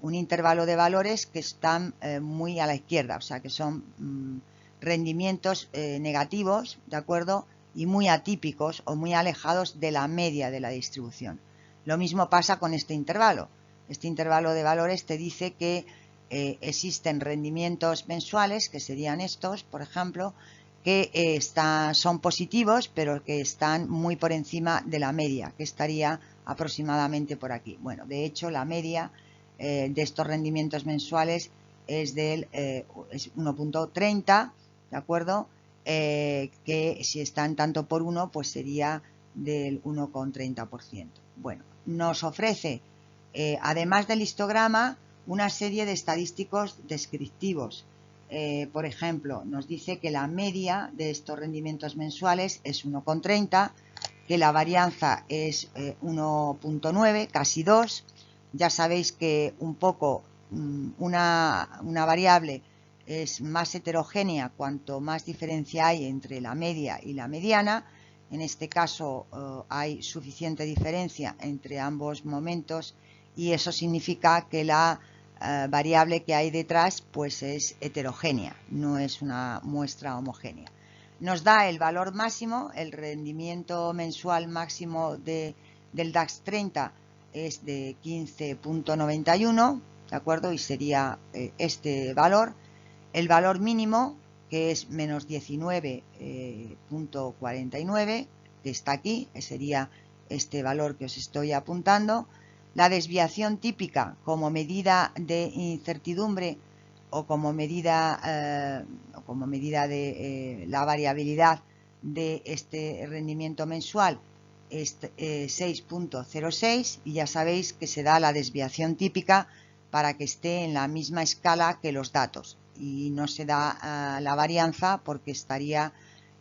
un intervalo de valores que están muy a la izquierda, o sea que son rendimientos negativos, ¿de acuerdo?, y muy atípicos o muy alejados de la media de la distribución. Lo mismo pasa con este intervalo. Este intervalo de valores te dice que existen rendimientos mensuales, que serían estos, por ejemplo, que son positivos, pero que están muy por encima de la media, que estaría aproximadamente por aquí. Bueno, de hecho, la media de estos rendimientos mensuales es del 1.30, ¿de acuerdo? Que si están tanto por 1, pues sería del 1,30%. Bueno, nos ofrece, además del histograma, una serie de estadísticos descriptivos. Por ejemplo, nos dice que la media de estos rendimientos mensuales es 1,30, que la varianza es 1,9, casi 2. Ya sabéis que un poco una variable es más heterogénea cuanto más diferencia hay entre la media y la mediana. En este caso hay suficiente diferencia entre ambos momentos y eso significa que la variable que hay detrás pues es heterogénea, no es una muestra homogénea. Nos da el valor máximo, el rendimiento mensual máximo del DAX 30 es de 15.91, ¿de acuerdo? Y sería este valor. El valor mínimo, que es menos 19.49, que está aquí, que sería este valor que os estoy apuntando. La desviación típica como medida de incertidumbre o como medida de la variabilidad de este rendimiento mensual es 6.06 y ya sabéis que se da la desviación típica para que esté en la misma escala que los datos y no se da la varianza porque estaría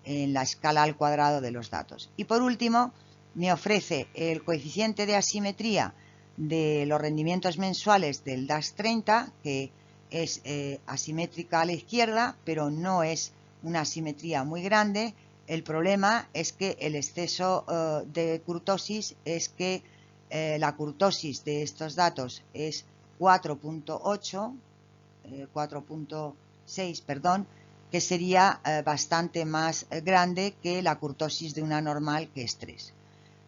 en la escala al cuadrado de los datos. Y por último me ofrece el coeficiente de asimetría de los rendimientos mensuales del DAX 30, que es asimétrica a la izquierda, pero no es una asimetría muy grande. El problema es que el exceso de kurtosis es que la kurtosis de estos datos es 4.6, perdón, que sería bastante más grande que la kurtosis de una normal, que es 3.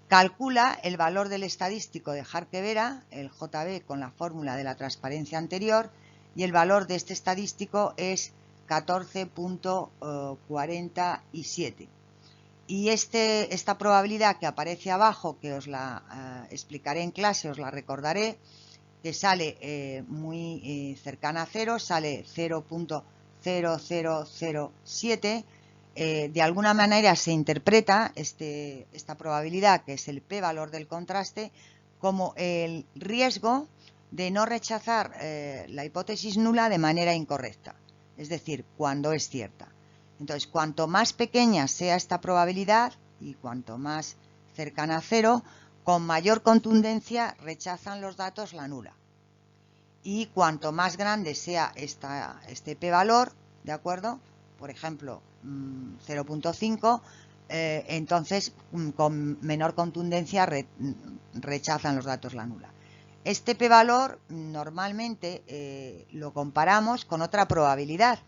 Calcula el valor del estadístico de Harkevera, el JB, con la fórmula de la transparencia anterior, y el valor de este estadístico es 14.47. Y esta probabilidad que aparece abajo, que os la explicaré en clase, os la recordaré, que sale muy cercana a 0, sale 0.0007. De alguna manera se interpreta esta probabilidad, que es el p-valor del contraste, como el riesgo de no rechazar la hipótesis nula de manera incorrecta, es decir, cuando es cierta. Entonces, cuanto más pequeña sea esta probabilidad y cuanto más cercana a 0, con mayor contundencia rechazan los datos la nula. Y cuanto más grande sea este p-valor, ¿de acuerdo? Por ejemplo, 0.5, entonces con menor contundencia rechazan los datos la nula. Este p-valor normalmente lo comparamos con otra probabilidad,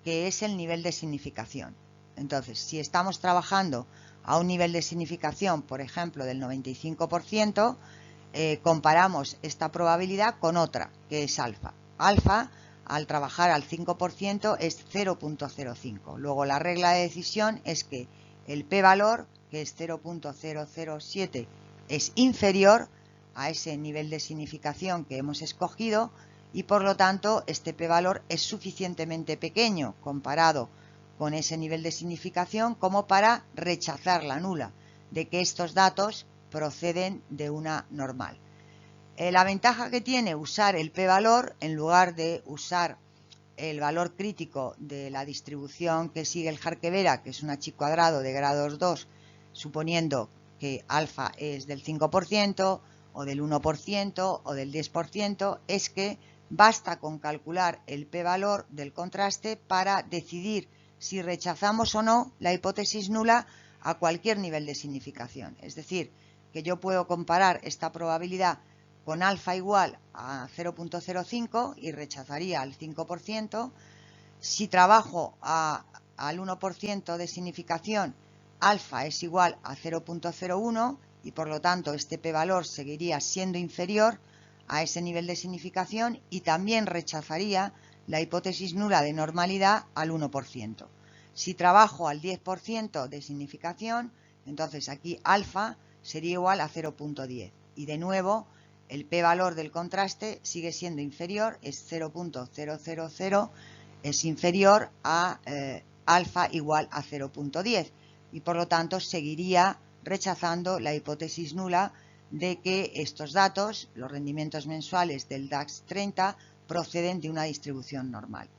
que es el nivel de significación. Entonces, si estamos trabajando a un nivel de significación, por ejemplo, del 95%, comparamos esta probabilidad con otra, que es alfa. Alfa, al trabajar al 5%, es 0.05. Luego, la regla de decisión es que el p-valor, que es 0.007, es inferior a ese nivel de significación que hemos escogido y, por lo tanto, este p-valor es suficientemente pequeño comparado con ese nivel de significación como para rechazar la nula de que estos datos proceden de una normal. La ventaja que tiene usar el p-valor en lugar de usar el valor crítico de la distribución que sigue el Harkevera, que es un H cuadrado de grados 2, suponiendo que alfa es del 5% o del 1% o del 10%, es que basta con calcular el p-valor del contraste para decidir si rechazamos o no la hipótesis nula a cualquier nivel de significación. Es decir, que yo puedo comparar esta probabilidad con alfa igual a 0.05 y rechazaría al 5%. Si trabajo al 1% de significación, alfa es igual a 0.01 y por lo tanto este p-valor seguiría siendo inferior a ese nivel de significación y también rechazaría la hipótesis nula de normalidad al 1%. Si trabajo al 10% de significación, entonces aquí alfa sería igual a 0.10 y de nuevo el p-valor del contraste sigue siendo inferior, es 0.000, es inferior a alfa igual a 0.10 y por lo tanto seguiría rechazando la hipótesis nula de que estos datos, los rendimientos mensuales del DAX 30, proceden de una distribución normal.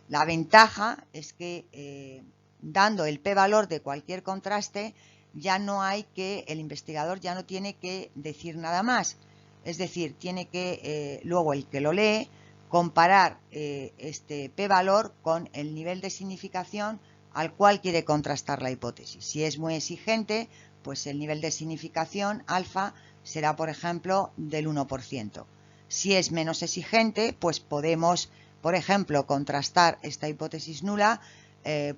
La ventaja es que dando el p-valor de cualquier contraste, ya no hay que, el investigador ya no tiene que decir nada más. Es decir, tiene que, luego el que lo lee, comparar este p-valor con el nivel de significación al cual quiere contrastar la hipótesis. Si es muy exigente, pues el nivel de significación alfa será, por ejemplo, del 1%. Si es menos exigente, pues podemos, por ejemplo, contrastar esta hipótesis nula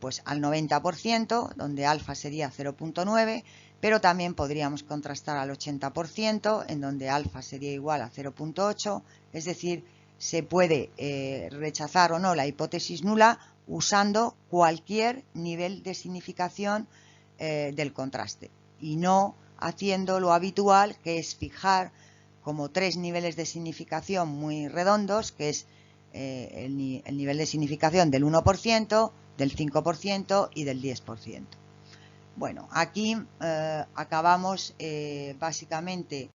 pues al 90%, donde alfa sería 0,9, pero también podríamos contrastar al 80%, en donde alfa sería igual a 0,8, es decir, se puede rechazar o no la hipótesis nula usando cualquier nivel de significación del contraste y no haciendo lo habitual, que es fijar como 3 niveles de significación muy redondos, que es el nivel de significación del 1%, del 5% y del 10%. Bueno, aquí acabamos básicamente